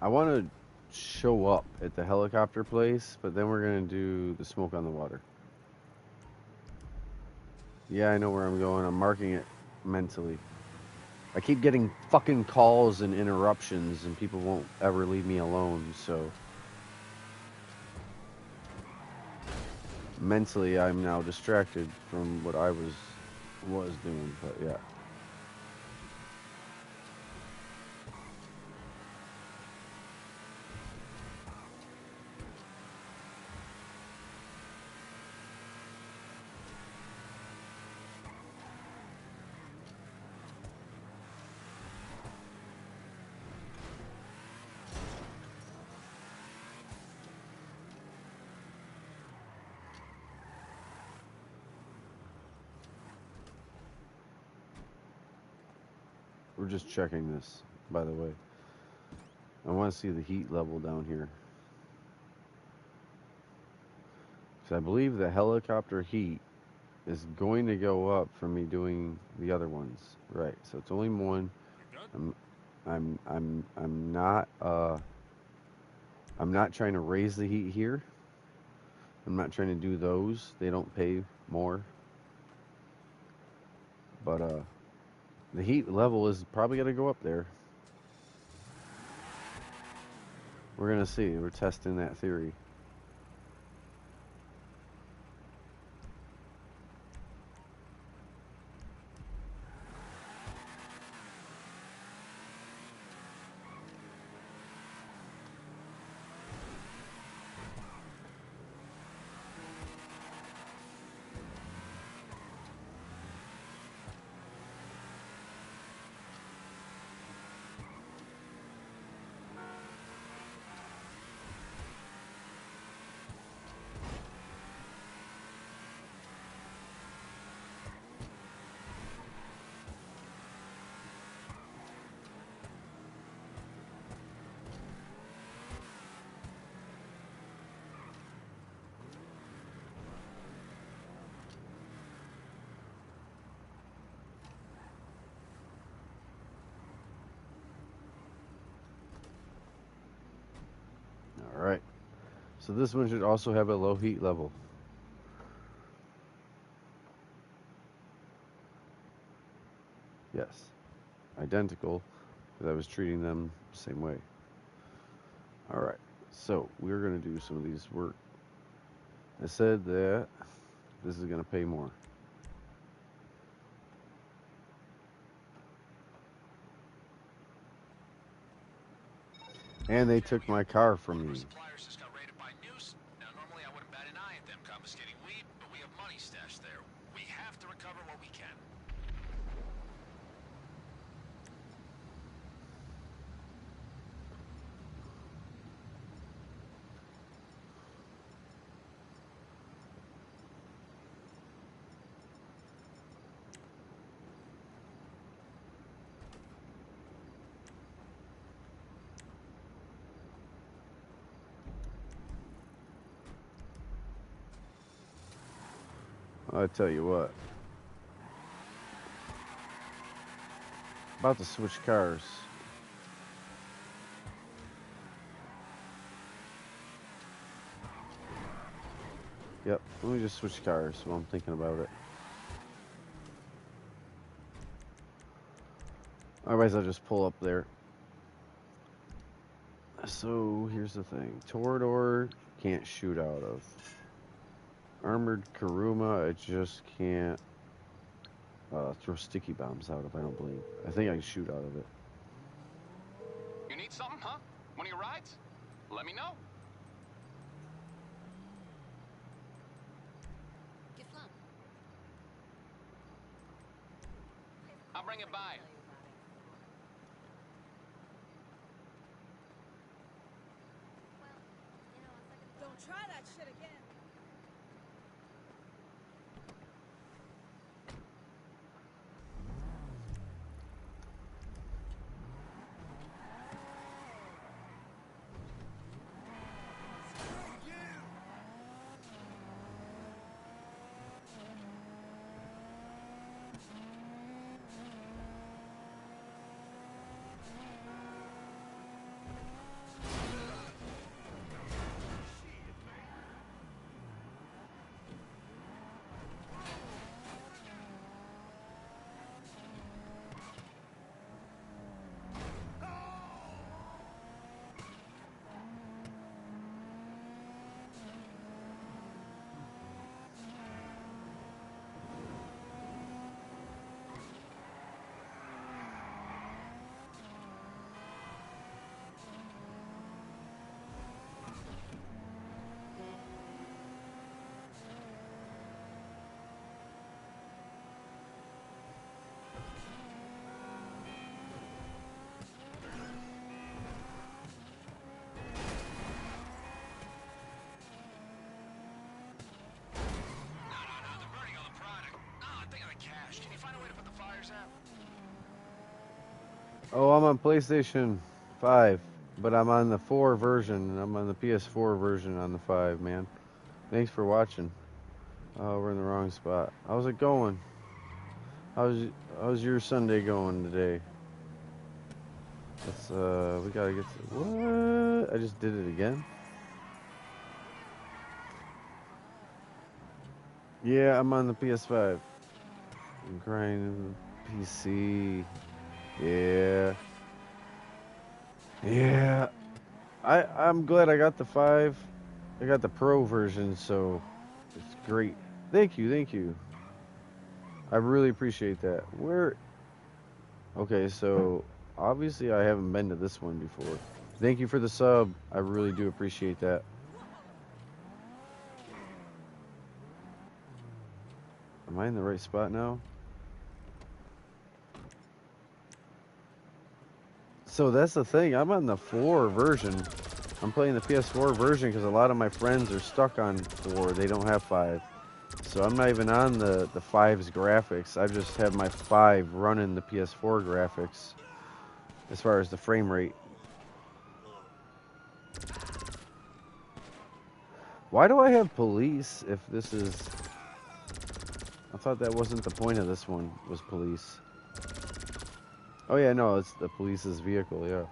A: I want to show up at the helicopter place, but then we're going to do the smoke on the water. Yeah, I know where I'm going. I'm marking it mentally. I keep getting fucking calls and interruptions, and people won't ever leave me alone, so mentally I'm now distracted from what I was doing, but yeah. We're just checking this, by the way. I want to see the heat level down here. Because I believe the helicopter heat is going to go up from me doing the other ones. Right, so it's only one. I'm not trying to raise the heat here. I'm not trying to do those. They don't pay more. But the heat level is probably going to go up there. We're going to see. We're testing that theory. All right. So this one should also have a low heat level. Yes. Identical, because I was treating them the same way. All right. So we're going to do some of these work. I said that this is going to pay more. And they took my car from me.
B: Suppliers just got raided by Noose. Now, normally I wouldn't bat an eye at them confiscating weed, but we have money stashed there. We have to recover what we can.
A: I tell you what. About to switch cars. Yep, let me just switch cars while I'm thinking about it. Otherwise, I'll just pull up there. So, here's the thing. Torador, can't shoot out of. Armored Karuma, I just can't throw sticky bombs out of, I don't believe. I think I can shoot out of it.
B: You need something, huh? One of your rides? Let me know.
C: Get flum.
B: I'll bring it by.
F: Don't try that shit again.
A: Oh, I'm on PlayStation 5, but I'm on the 4 version. I'm on the PS4 version on the 5, man. Thanks for watching. Oh, we're in the wrong spot. How's it going? How's your Sunday going today? Let's we gotta get to what? I just did it again. Yeah, I'm on the PS5. I'm grinding PC. Yeah. Yeah. I'm glad I got the 5. I got the Pro version, so it's great. Thank you, thank you. I really appreciate that. Where? Okay, so obviously I haven't been to this one before. Thank you for the sub. I really do appreciate that. Am I in the right spot now? So that's the thing. I'm on the 4 version. I'm playing the PS4 version because a lot of my friends are stuck on 4. They don't have 5. So I'm not even on the 5's graphics. I just have my 5 running the PS4 graphics as far as the frame rate. Why do I have police if this is... I thought that wasn't the point of this one, was police. Oh yeah, no, it's the police's vehicle, yeah.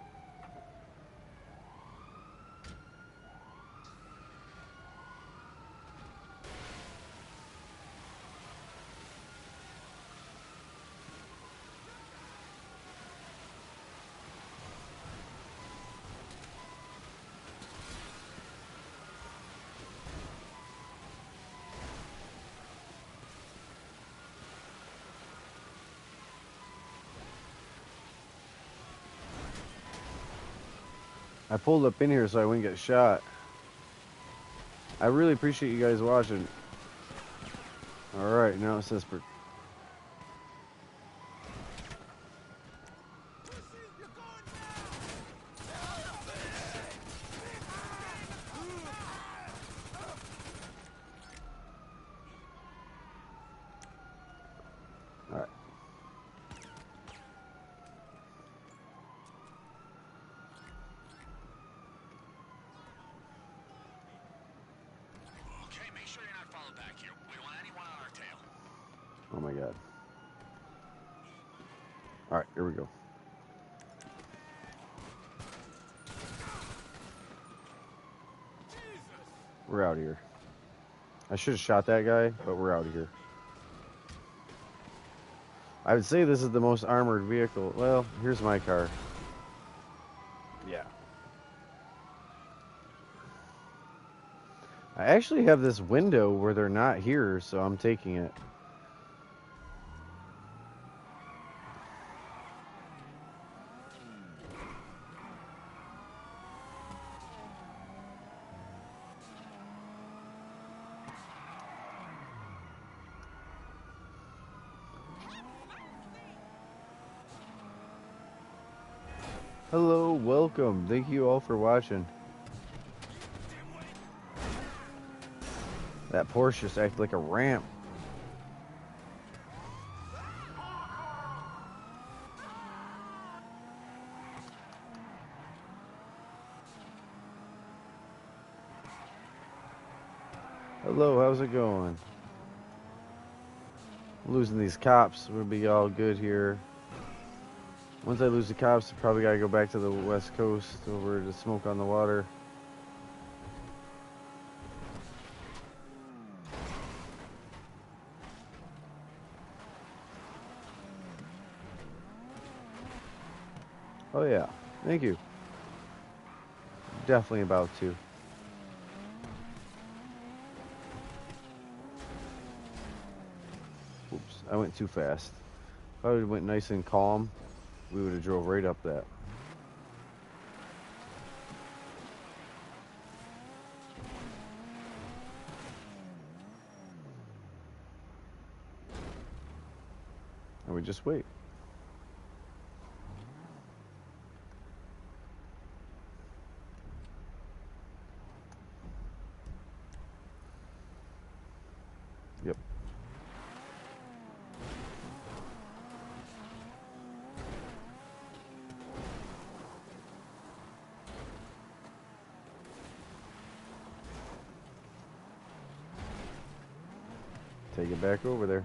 A: I pulled up in here so I wouldn't get shot. I really appreciate you guys watching. Alright, now it says... Alright.
B: Okay, make sure you're not followed back here. We don't want anyone on our tail.
A: Oh my god. Alright, here we go. We're out of here. I should have shot that guy, but we're out of here. I would say this is the most armored vehicle. Well, here's my car. Yeah. I actually have this window where they're not here, so I'm taking it. Hello, welcome. Thank you all for watching. That Porsche just acted like a ramp. Hello, how's it going? Losing these cops, we'll be all good here. Once I lose the cops, I probably gotta go back to the west coast over to smoke on the water. Oh yeah, thank you. Definitely about to. Oops, I went too fast. If I would have went nice and calm, we would have drove right up that. And we just wait. Yep. Take it back over there.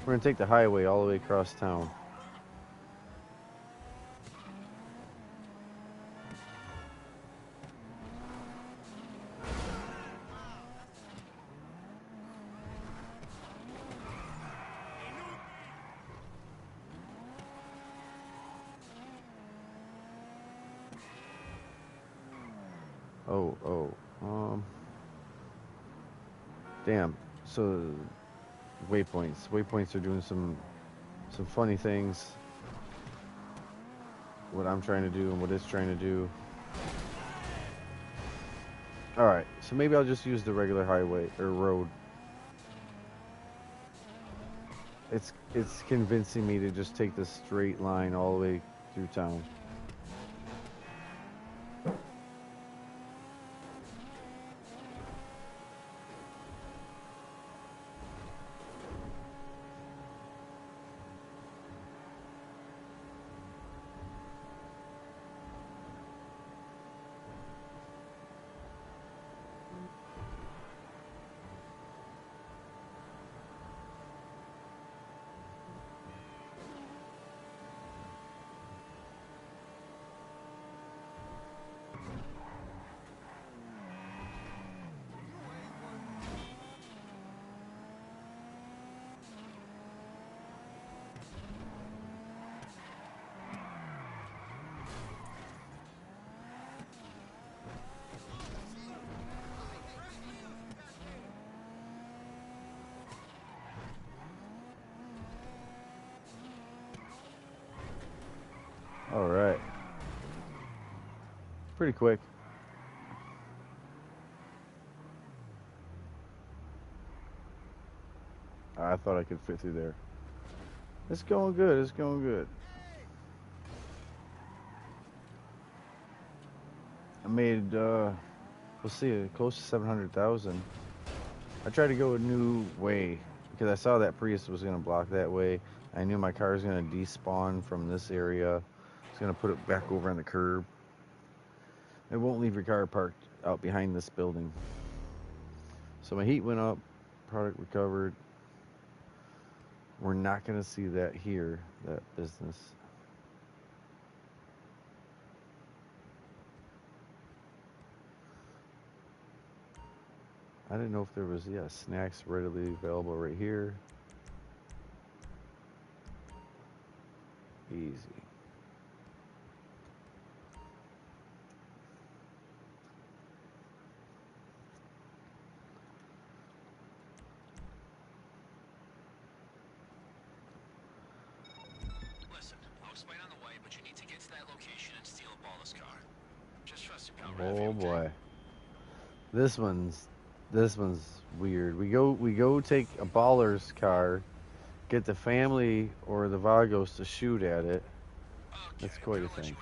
A: We're gonna take the highway all the way across town. Damn. So, waypoints. Waypoints are doing some funny things. What I'm trying to do and what it's trying to do. All right. So maybe I'll just use the regular highway or road. It's convincing me to just take the straight line all the way through town. All right. Pretty quick. I thought I could fit through there. It's going good. It's going good. I made, we'll see, close to 700,000. I tried to go a new way because I saw that Prius was going to block that way. I knew my car was going to despawn from this area. It's going to put it back over on the curb. It won't leave your car parked out behind this building. So my heat went up, product recovered. We're not going to see that here, that business. I didn't know if there was, snacks readily available right here. Easy.
B: Listen, I'll explain on the way, but you need to get to that location and steal up all this car. Just trust your pal Ravi,
A: Oh
B: okay?
A: boy. This one's weird. We go take a baller's car, get the family or the Vagos to shoot at it. That's quite a thing.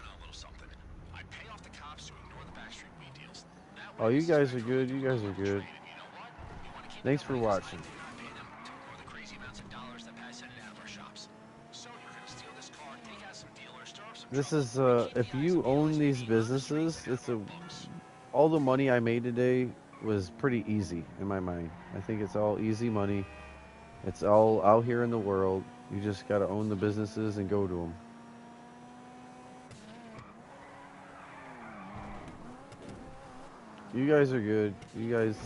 B: I pay off the cops to ignore the backstreet weed deals. That
A: Oh,
B: way,
A: you
B: the
A: guys are
B: suspect
A: good.
B: will
A: You
B: no
A: guys are
B: longer
A: good.
B: trade, and you know what? We want to keep
A: Thanks
B: that
A: for
B: money this
A: watching.
B: time and not pay them to ignore the crazy amounts of dollars that pass in and out of our shops. So you're gonna steal this car, take out some dealers, stir up some
A: This
B: trouble,
A: is
B: and keep
A: if
B: the eyes
A: you
B: of the
A: own these
B: LSPD on the streets
A: businesses,
B: and out
A: it's
B: of
A: a
B: our books.
A: all the money I made today was pretty easy in my mind. I think it's all easy money. It's all out here in the world. You just got to own the businesses and go to them. You guys are good. You guys.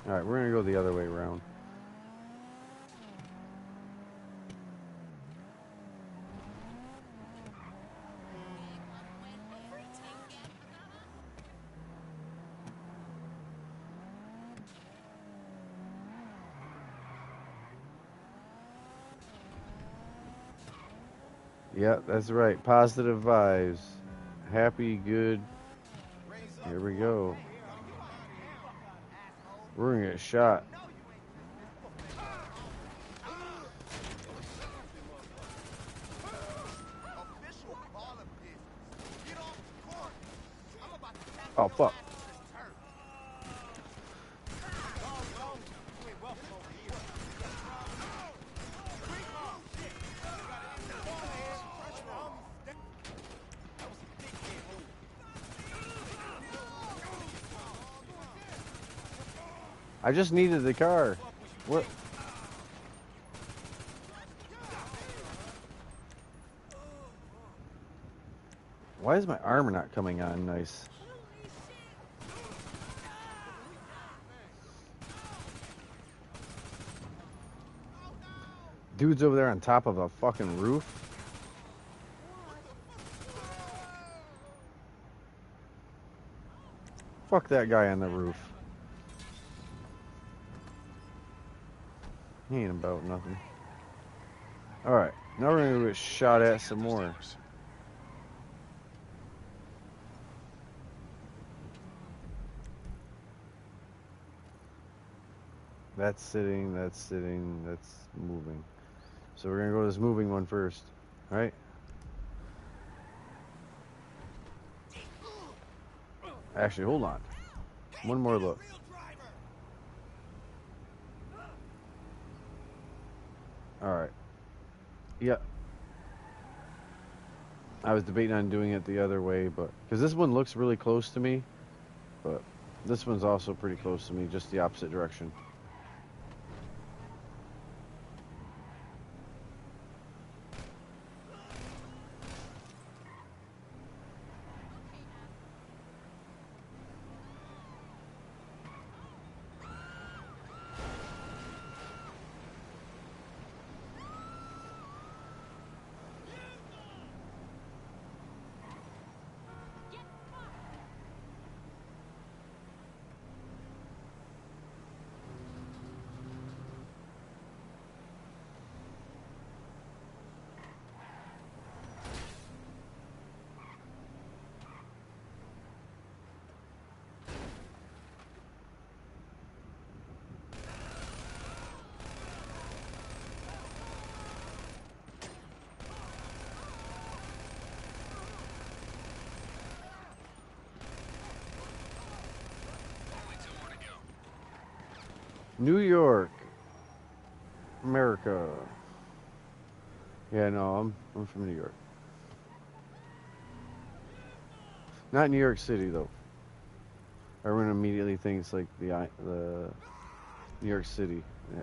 A: All right, we're gonna go the other way around. Yeah, that's right. Positive vibes. Happy, good. Here we go. We're gonna get shot. Oh, fuck. I just needed the car. What? Why is my armor not coming on nice? Dude's over there on top of a fucking roof. Fuck that guy on the roof. He ain't about nothing. Alright, now we're gonna get shot at some more. That's sitting, that's moving. So we're gonna go to this moving one first, right? Actually, hold on. One more look. Alright. Yeah. I was debating on doing it the other way, but because this one looks really close to me, but this one's also pretty close to me, just the opposite direction. New York, America. Yeah, no, I'm from New York. Not New York City though. Everyone immediately thinks like the New York City. Yeah.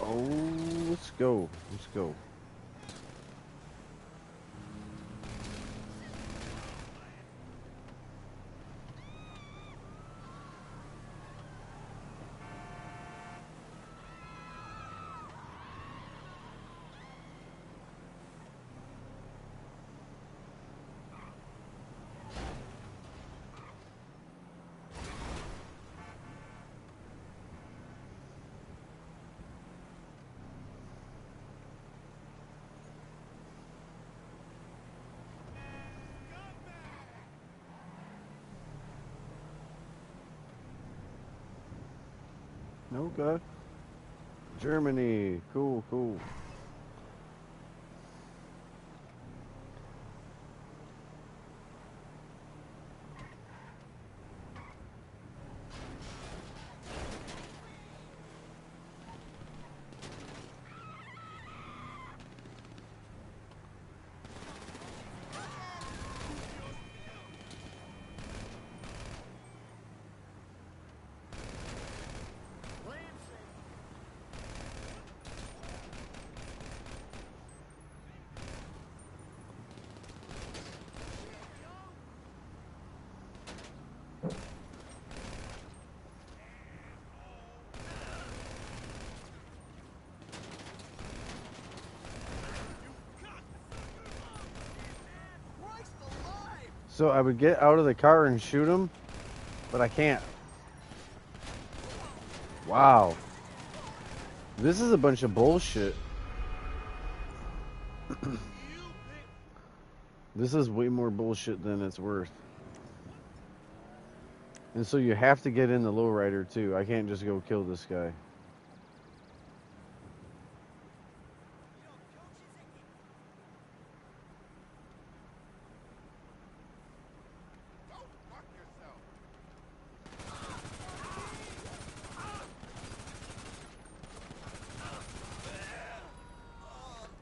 A: Oh, let's go. Let's go. Okay. Germany. Cool, cool. So I would get out of the car and shoot him, but I can't. Wow. This is a bunch of bullshit. This is way more bullshit than it's worth. And so you have to get in the lowrider too. I can't just go kill this guy.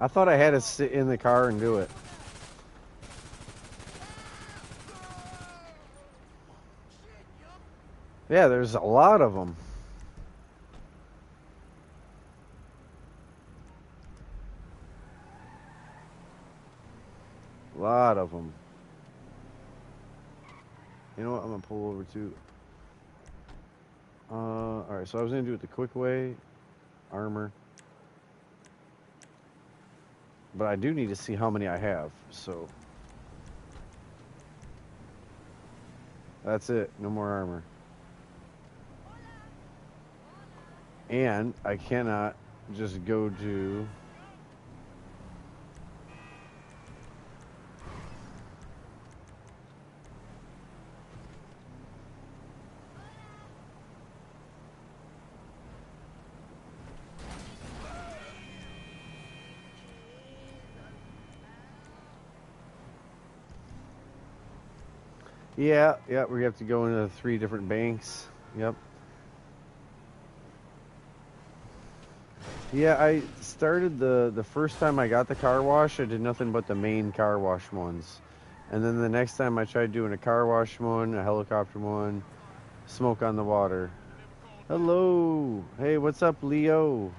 A: I thought I had to sit in the car and do it. Yeah, there's a lot of them. A lot of them. You know what? I'm gonna pull over to. All right. So I was gonna do it the quick way, armor, but I do need to see how many I have. So that's it. No more armor. And I cannot just go to. Yeah, yeah, we have to go into 3 different banks. Yep. Yeah, I started the first time I got the car wash, I did nothing but the main car wash ones. And then the next time I tried doing a car wash one, a helicopter one, smoke on the water. Hello. Hey, what's up, Leo?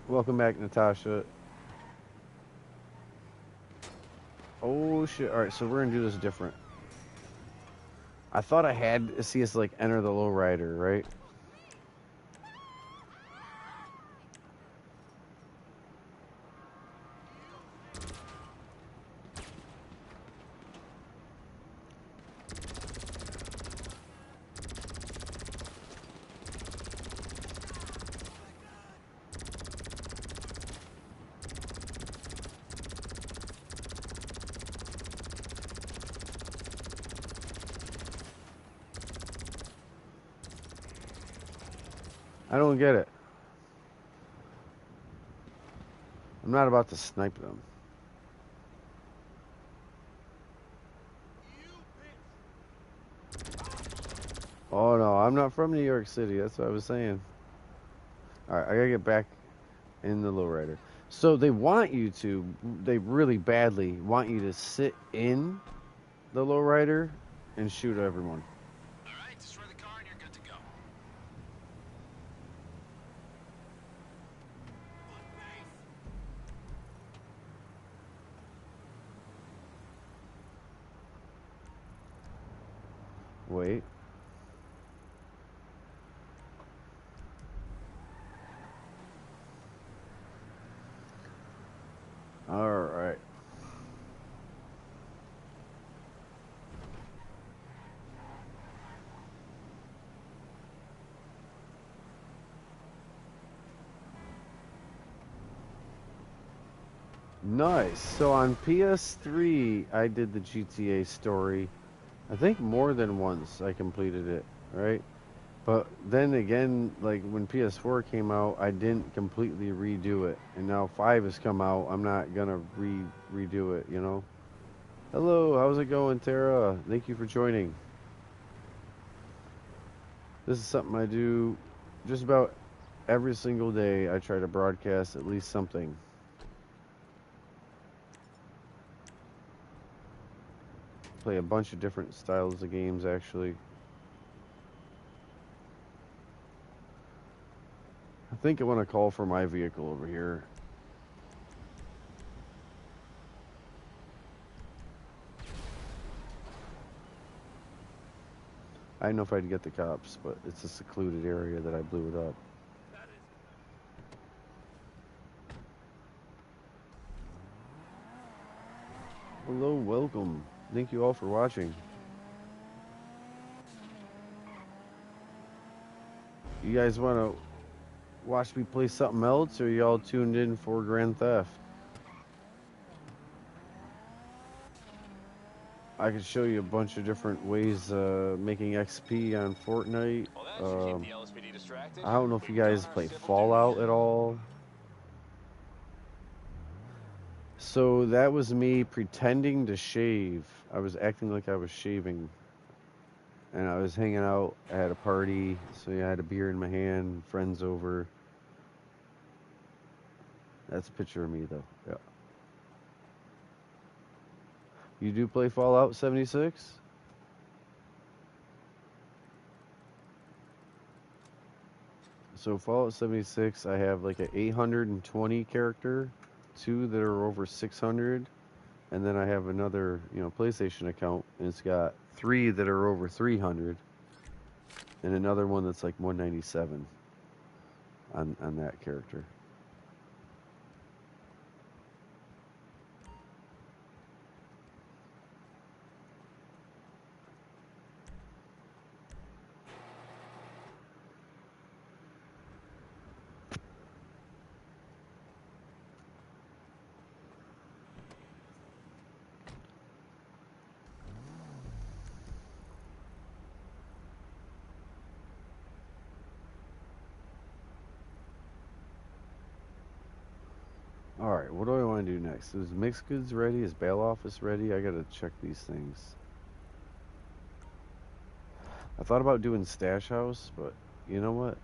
A: Welcome back, Natasha. Oh shit. All right, so we're going to do this different. I thought I had to see us like enter the lowrider, right? I don't get it. I'm not about to snipe them. Oh no, I'm not from New York City. That's what I was saying. All right, I gotta get back in the lowrider. So they want you to, they really badly want you to sit in the lowrider and shoot everyone.
B: All right, destroy the car and you're good to go.
A: Wait. All right. Nice. So on PS3, I did the GTA story. I think more than once I completed it, right? But then again, like when PS4 came out, I didn't completely redo it. And now 5 has come out, I'm not gonna redo it, you know? Hello, how's it going, Tara? Thank you for joining. This is something I do just about every single day. I try to broadcast at least something. Play a bunch of different styles of games, actually. I think I want to call for my vehicle over here. I don't know if I'd get the cops, but it's a secluded area that I blew it up. Hello, welcome. Thank you all for watching. You guys want to watch me play something else, or y'all tuned in for Grand Theft? I could show you a bunch of different ways making XP on Fortnite.
B: Well, that should keep the LSPD distracted.
A: I don't know if you
B: We've
A: guys
B: done our
A: play
B: civil
A: Fallout
B: duty
A: at all. So that was me pretending to shave. I was acting like I was shaving. And I was hanging out at a party, so yeah, I had a beer in my hand, friends over. That's a picture of me, though. Yeah. You do play Fallout 76? So Fallout 76, I have like an 820 character, 2 that are over 600, and then I have another, PlayStation account, and it's got 3 that are over 300, and another one that's like 197 on that character. Alright, what do I want to do next? Is mixed goods ready? Is bail office ready? I gotta check these things. I thought about doing stash house, but you know what?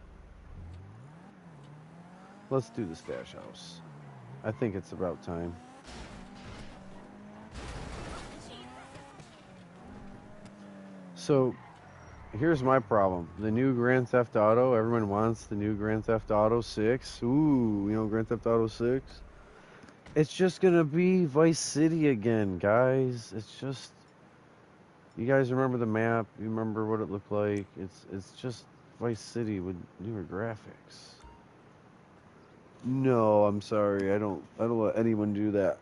A: Let's do the stash house. I think it's about time. So, here's my problem. The new Grand Theft Auto, everyone wants the new Grand Theft Auto 6. Ooh, Grand Theft Auto 6. It's just gonna be Vice City again, guys. It's just, you guys remember the map? You remember what it looked like? It's just Vice City with newer graphics. No, I'm sorry. I don't let anyone do that.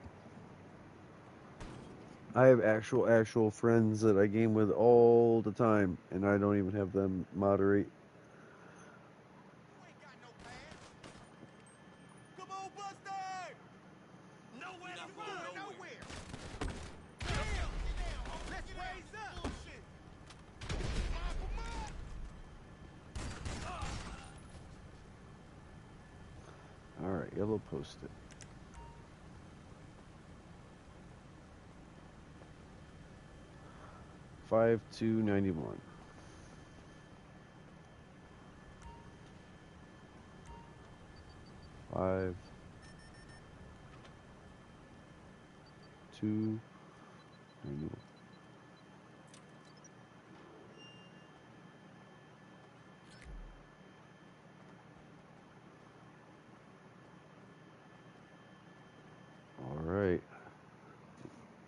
A: I have actual friends that I game with all the time, and I don't even have them moderate. Alright, yellow post-it. $5,291. $5,291. Alright.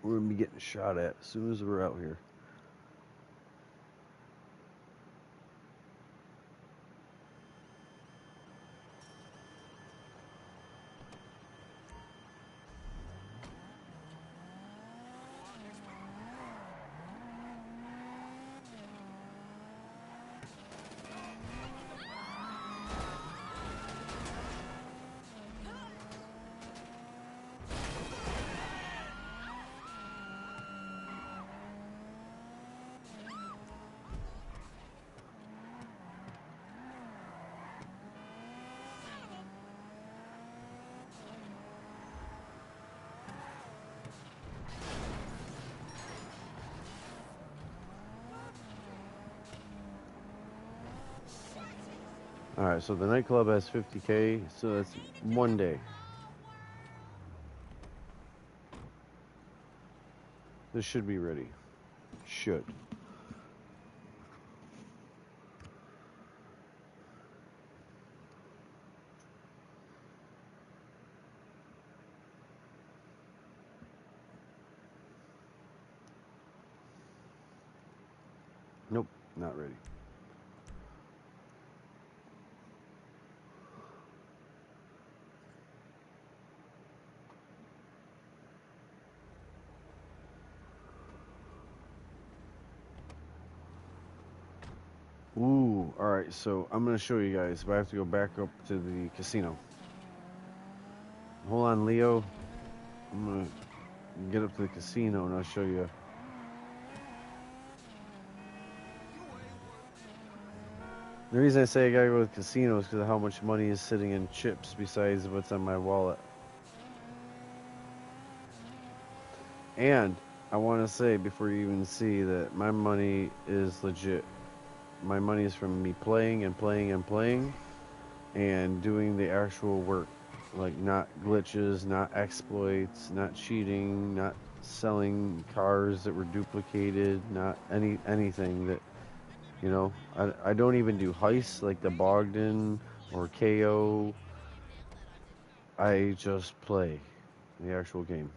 A: We're gonna be getting shot at as soon as we're out here. Alright, so the nightclub has 50K, so that's one day. This should be ready. Should. Nope, not ready. Ooh, alright, so I'm going to show you guys, but I have to go back up to the casino. Hold on, Leo. I'm going to get up to the casino and I'll show you. The reason I say I gotta go to the casino is because of how much money is sitting in chips besides what's on my wallet. And I want to say before you even see that my money is legit. My money is from me playing and playing and playing and doing the actual work. Like not glitches, not exploits, not cheating, not selling cars that were duplicated, not anything that, you know. I don't even do heists like the Bogdan or KO. I just play the actual game.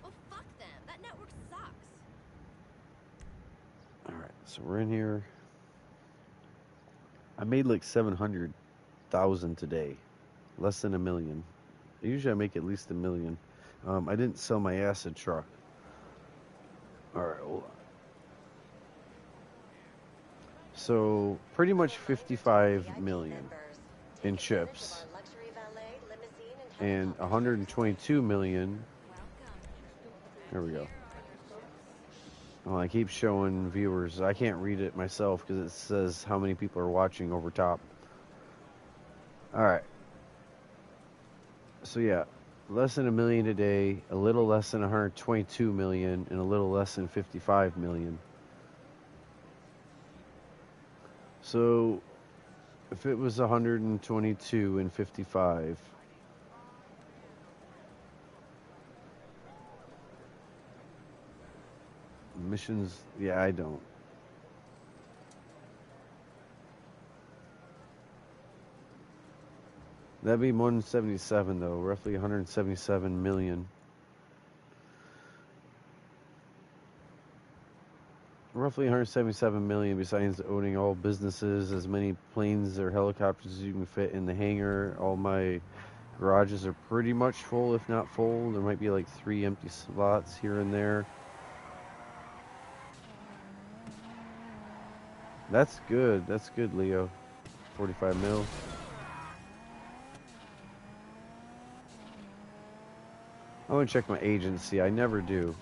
E: Well, fuck them. That network sucks.
A: All right, so we're in here. I made like 700,000 today, less than a million. Usually I make at least a million. I didn't sell my acid truck. All right, hold on. So pretty much 55 million in chips and 122 million. There we go. Well, I keep showing viewers. I can't read it myself because it says how many people are watching over top. All right. So yeah, less than a million a day, a little less than 122 million, and a little less than 55 million. So if it was 122 and 55, missions, yeah, I don't. That'd be 177 though, roughly 177 million. Roughly 177 million besides owning all businesses, as many planes or helicopters as you can fit in the hangar. All my garages are pretty much full, if not full. There might be like 3 empty slots here and there. That's good. That's good, Leo. 45 mil. I want to check my agency. I never do.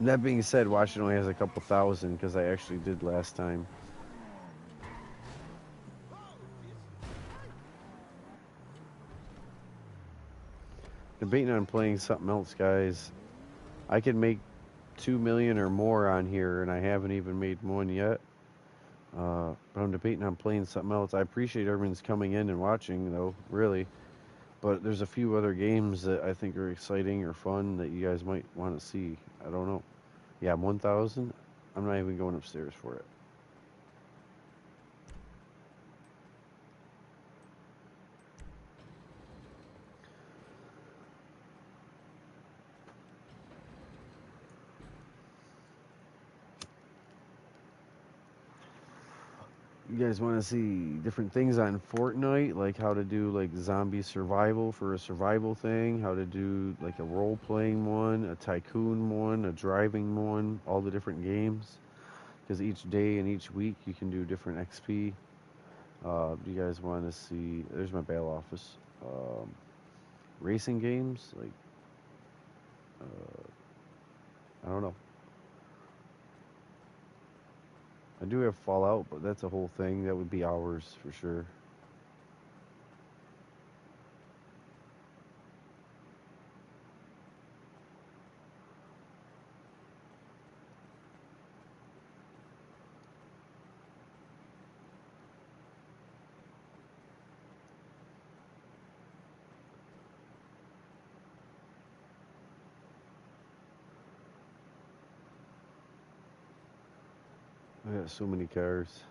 A: That being said, Washington only has a couple thousand because I actually did last time. Debating on playing something else, guys. I could make 2 million or more on here, and I haven't even made one yet. But I'm debating on playing something else. I appreciate everyone's coming in and watching, though, really. But there's a few other games that I think are exciting or fun that you guys might want to see. I don't know. Yeah, 1,000. I'm not even going upstairs for it. You guys want to see different things on Fortnite, like how to do like zombie survival for a survival thing, how to do like a role-playing one, a tycoon one, a driving one, all the different games. Because each day and each week you can do different XP. Do you guys want to see? There's my bail office. Racing games, like I don't know. I do have Fallout, but that's a whole thing. That would be hours for sure. I got so many cars.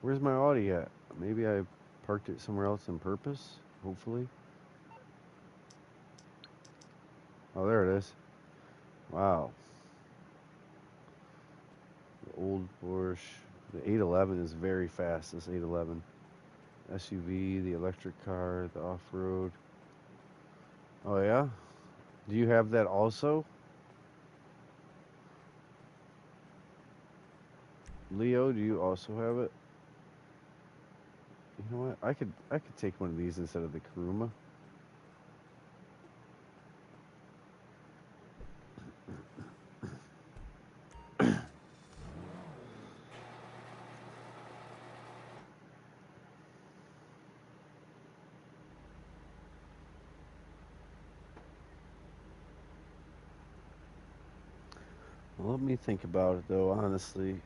A: Where's my Audi at? Maybe I parked it somewhere else on purpose, hopefully. Oh, there it is. Wow. The old Porsche. The 811 is very fast, this 811. SUV, the electric car, the off-road. Oh, yeah? Do you have that also? Leo, do you also have it? You know what? I could take one of these instead of the Kuruma. Well, let me think about it though, honestly.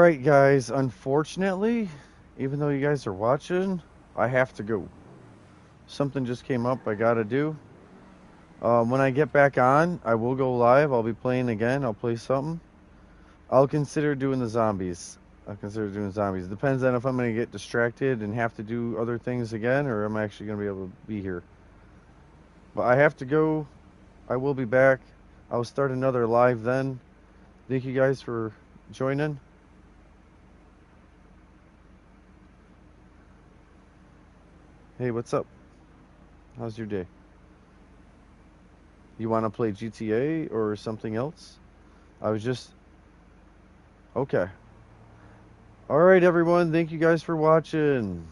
A: Alright, guys. Unfortunately, even though you guys are watching, I have to go. Something just came up I gotta do. When I get back on, I will go live. I'll be playing again. I'll play something. I'll consider doing the zombies. Depends on if I'm going to get distracted and have to do other things again, or I'm actually going to be able to be here. But I have to go. I will be back. I'll start another live then. Thank you guys for joining. Hey, what's up? How's your day? You want to play GTA or something else? I was just... Okay. Alright, everyone. Thank you guys for watching.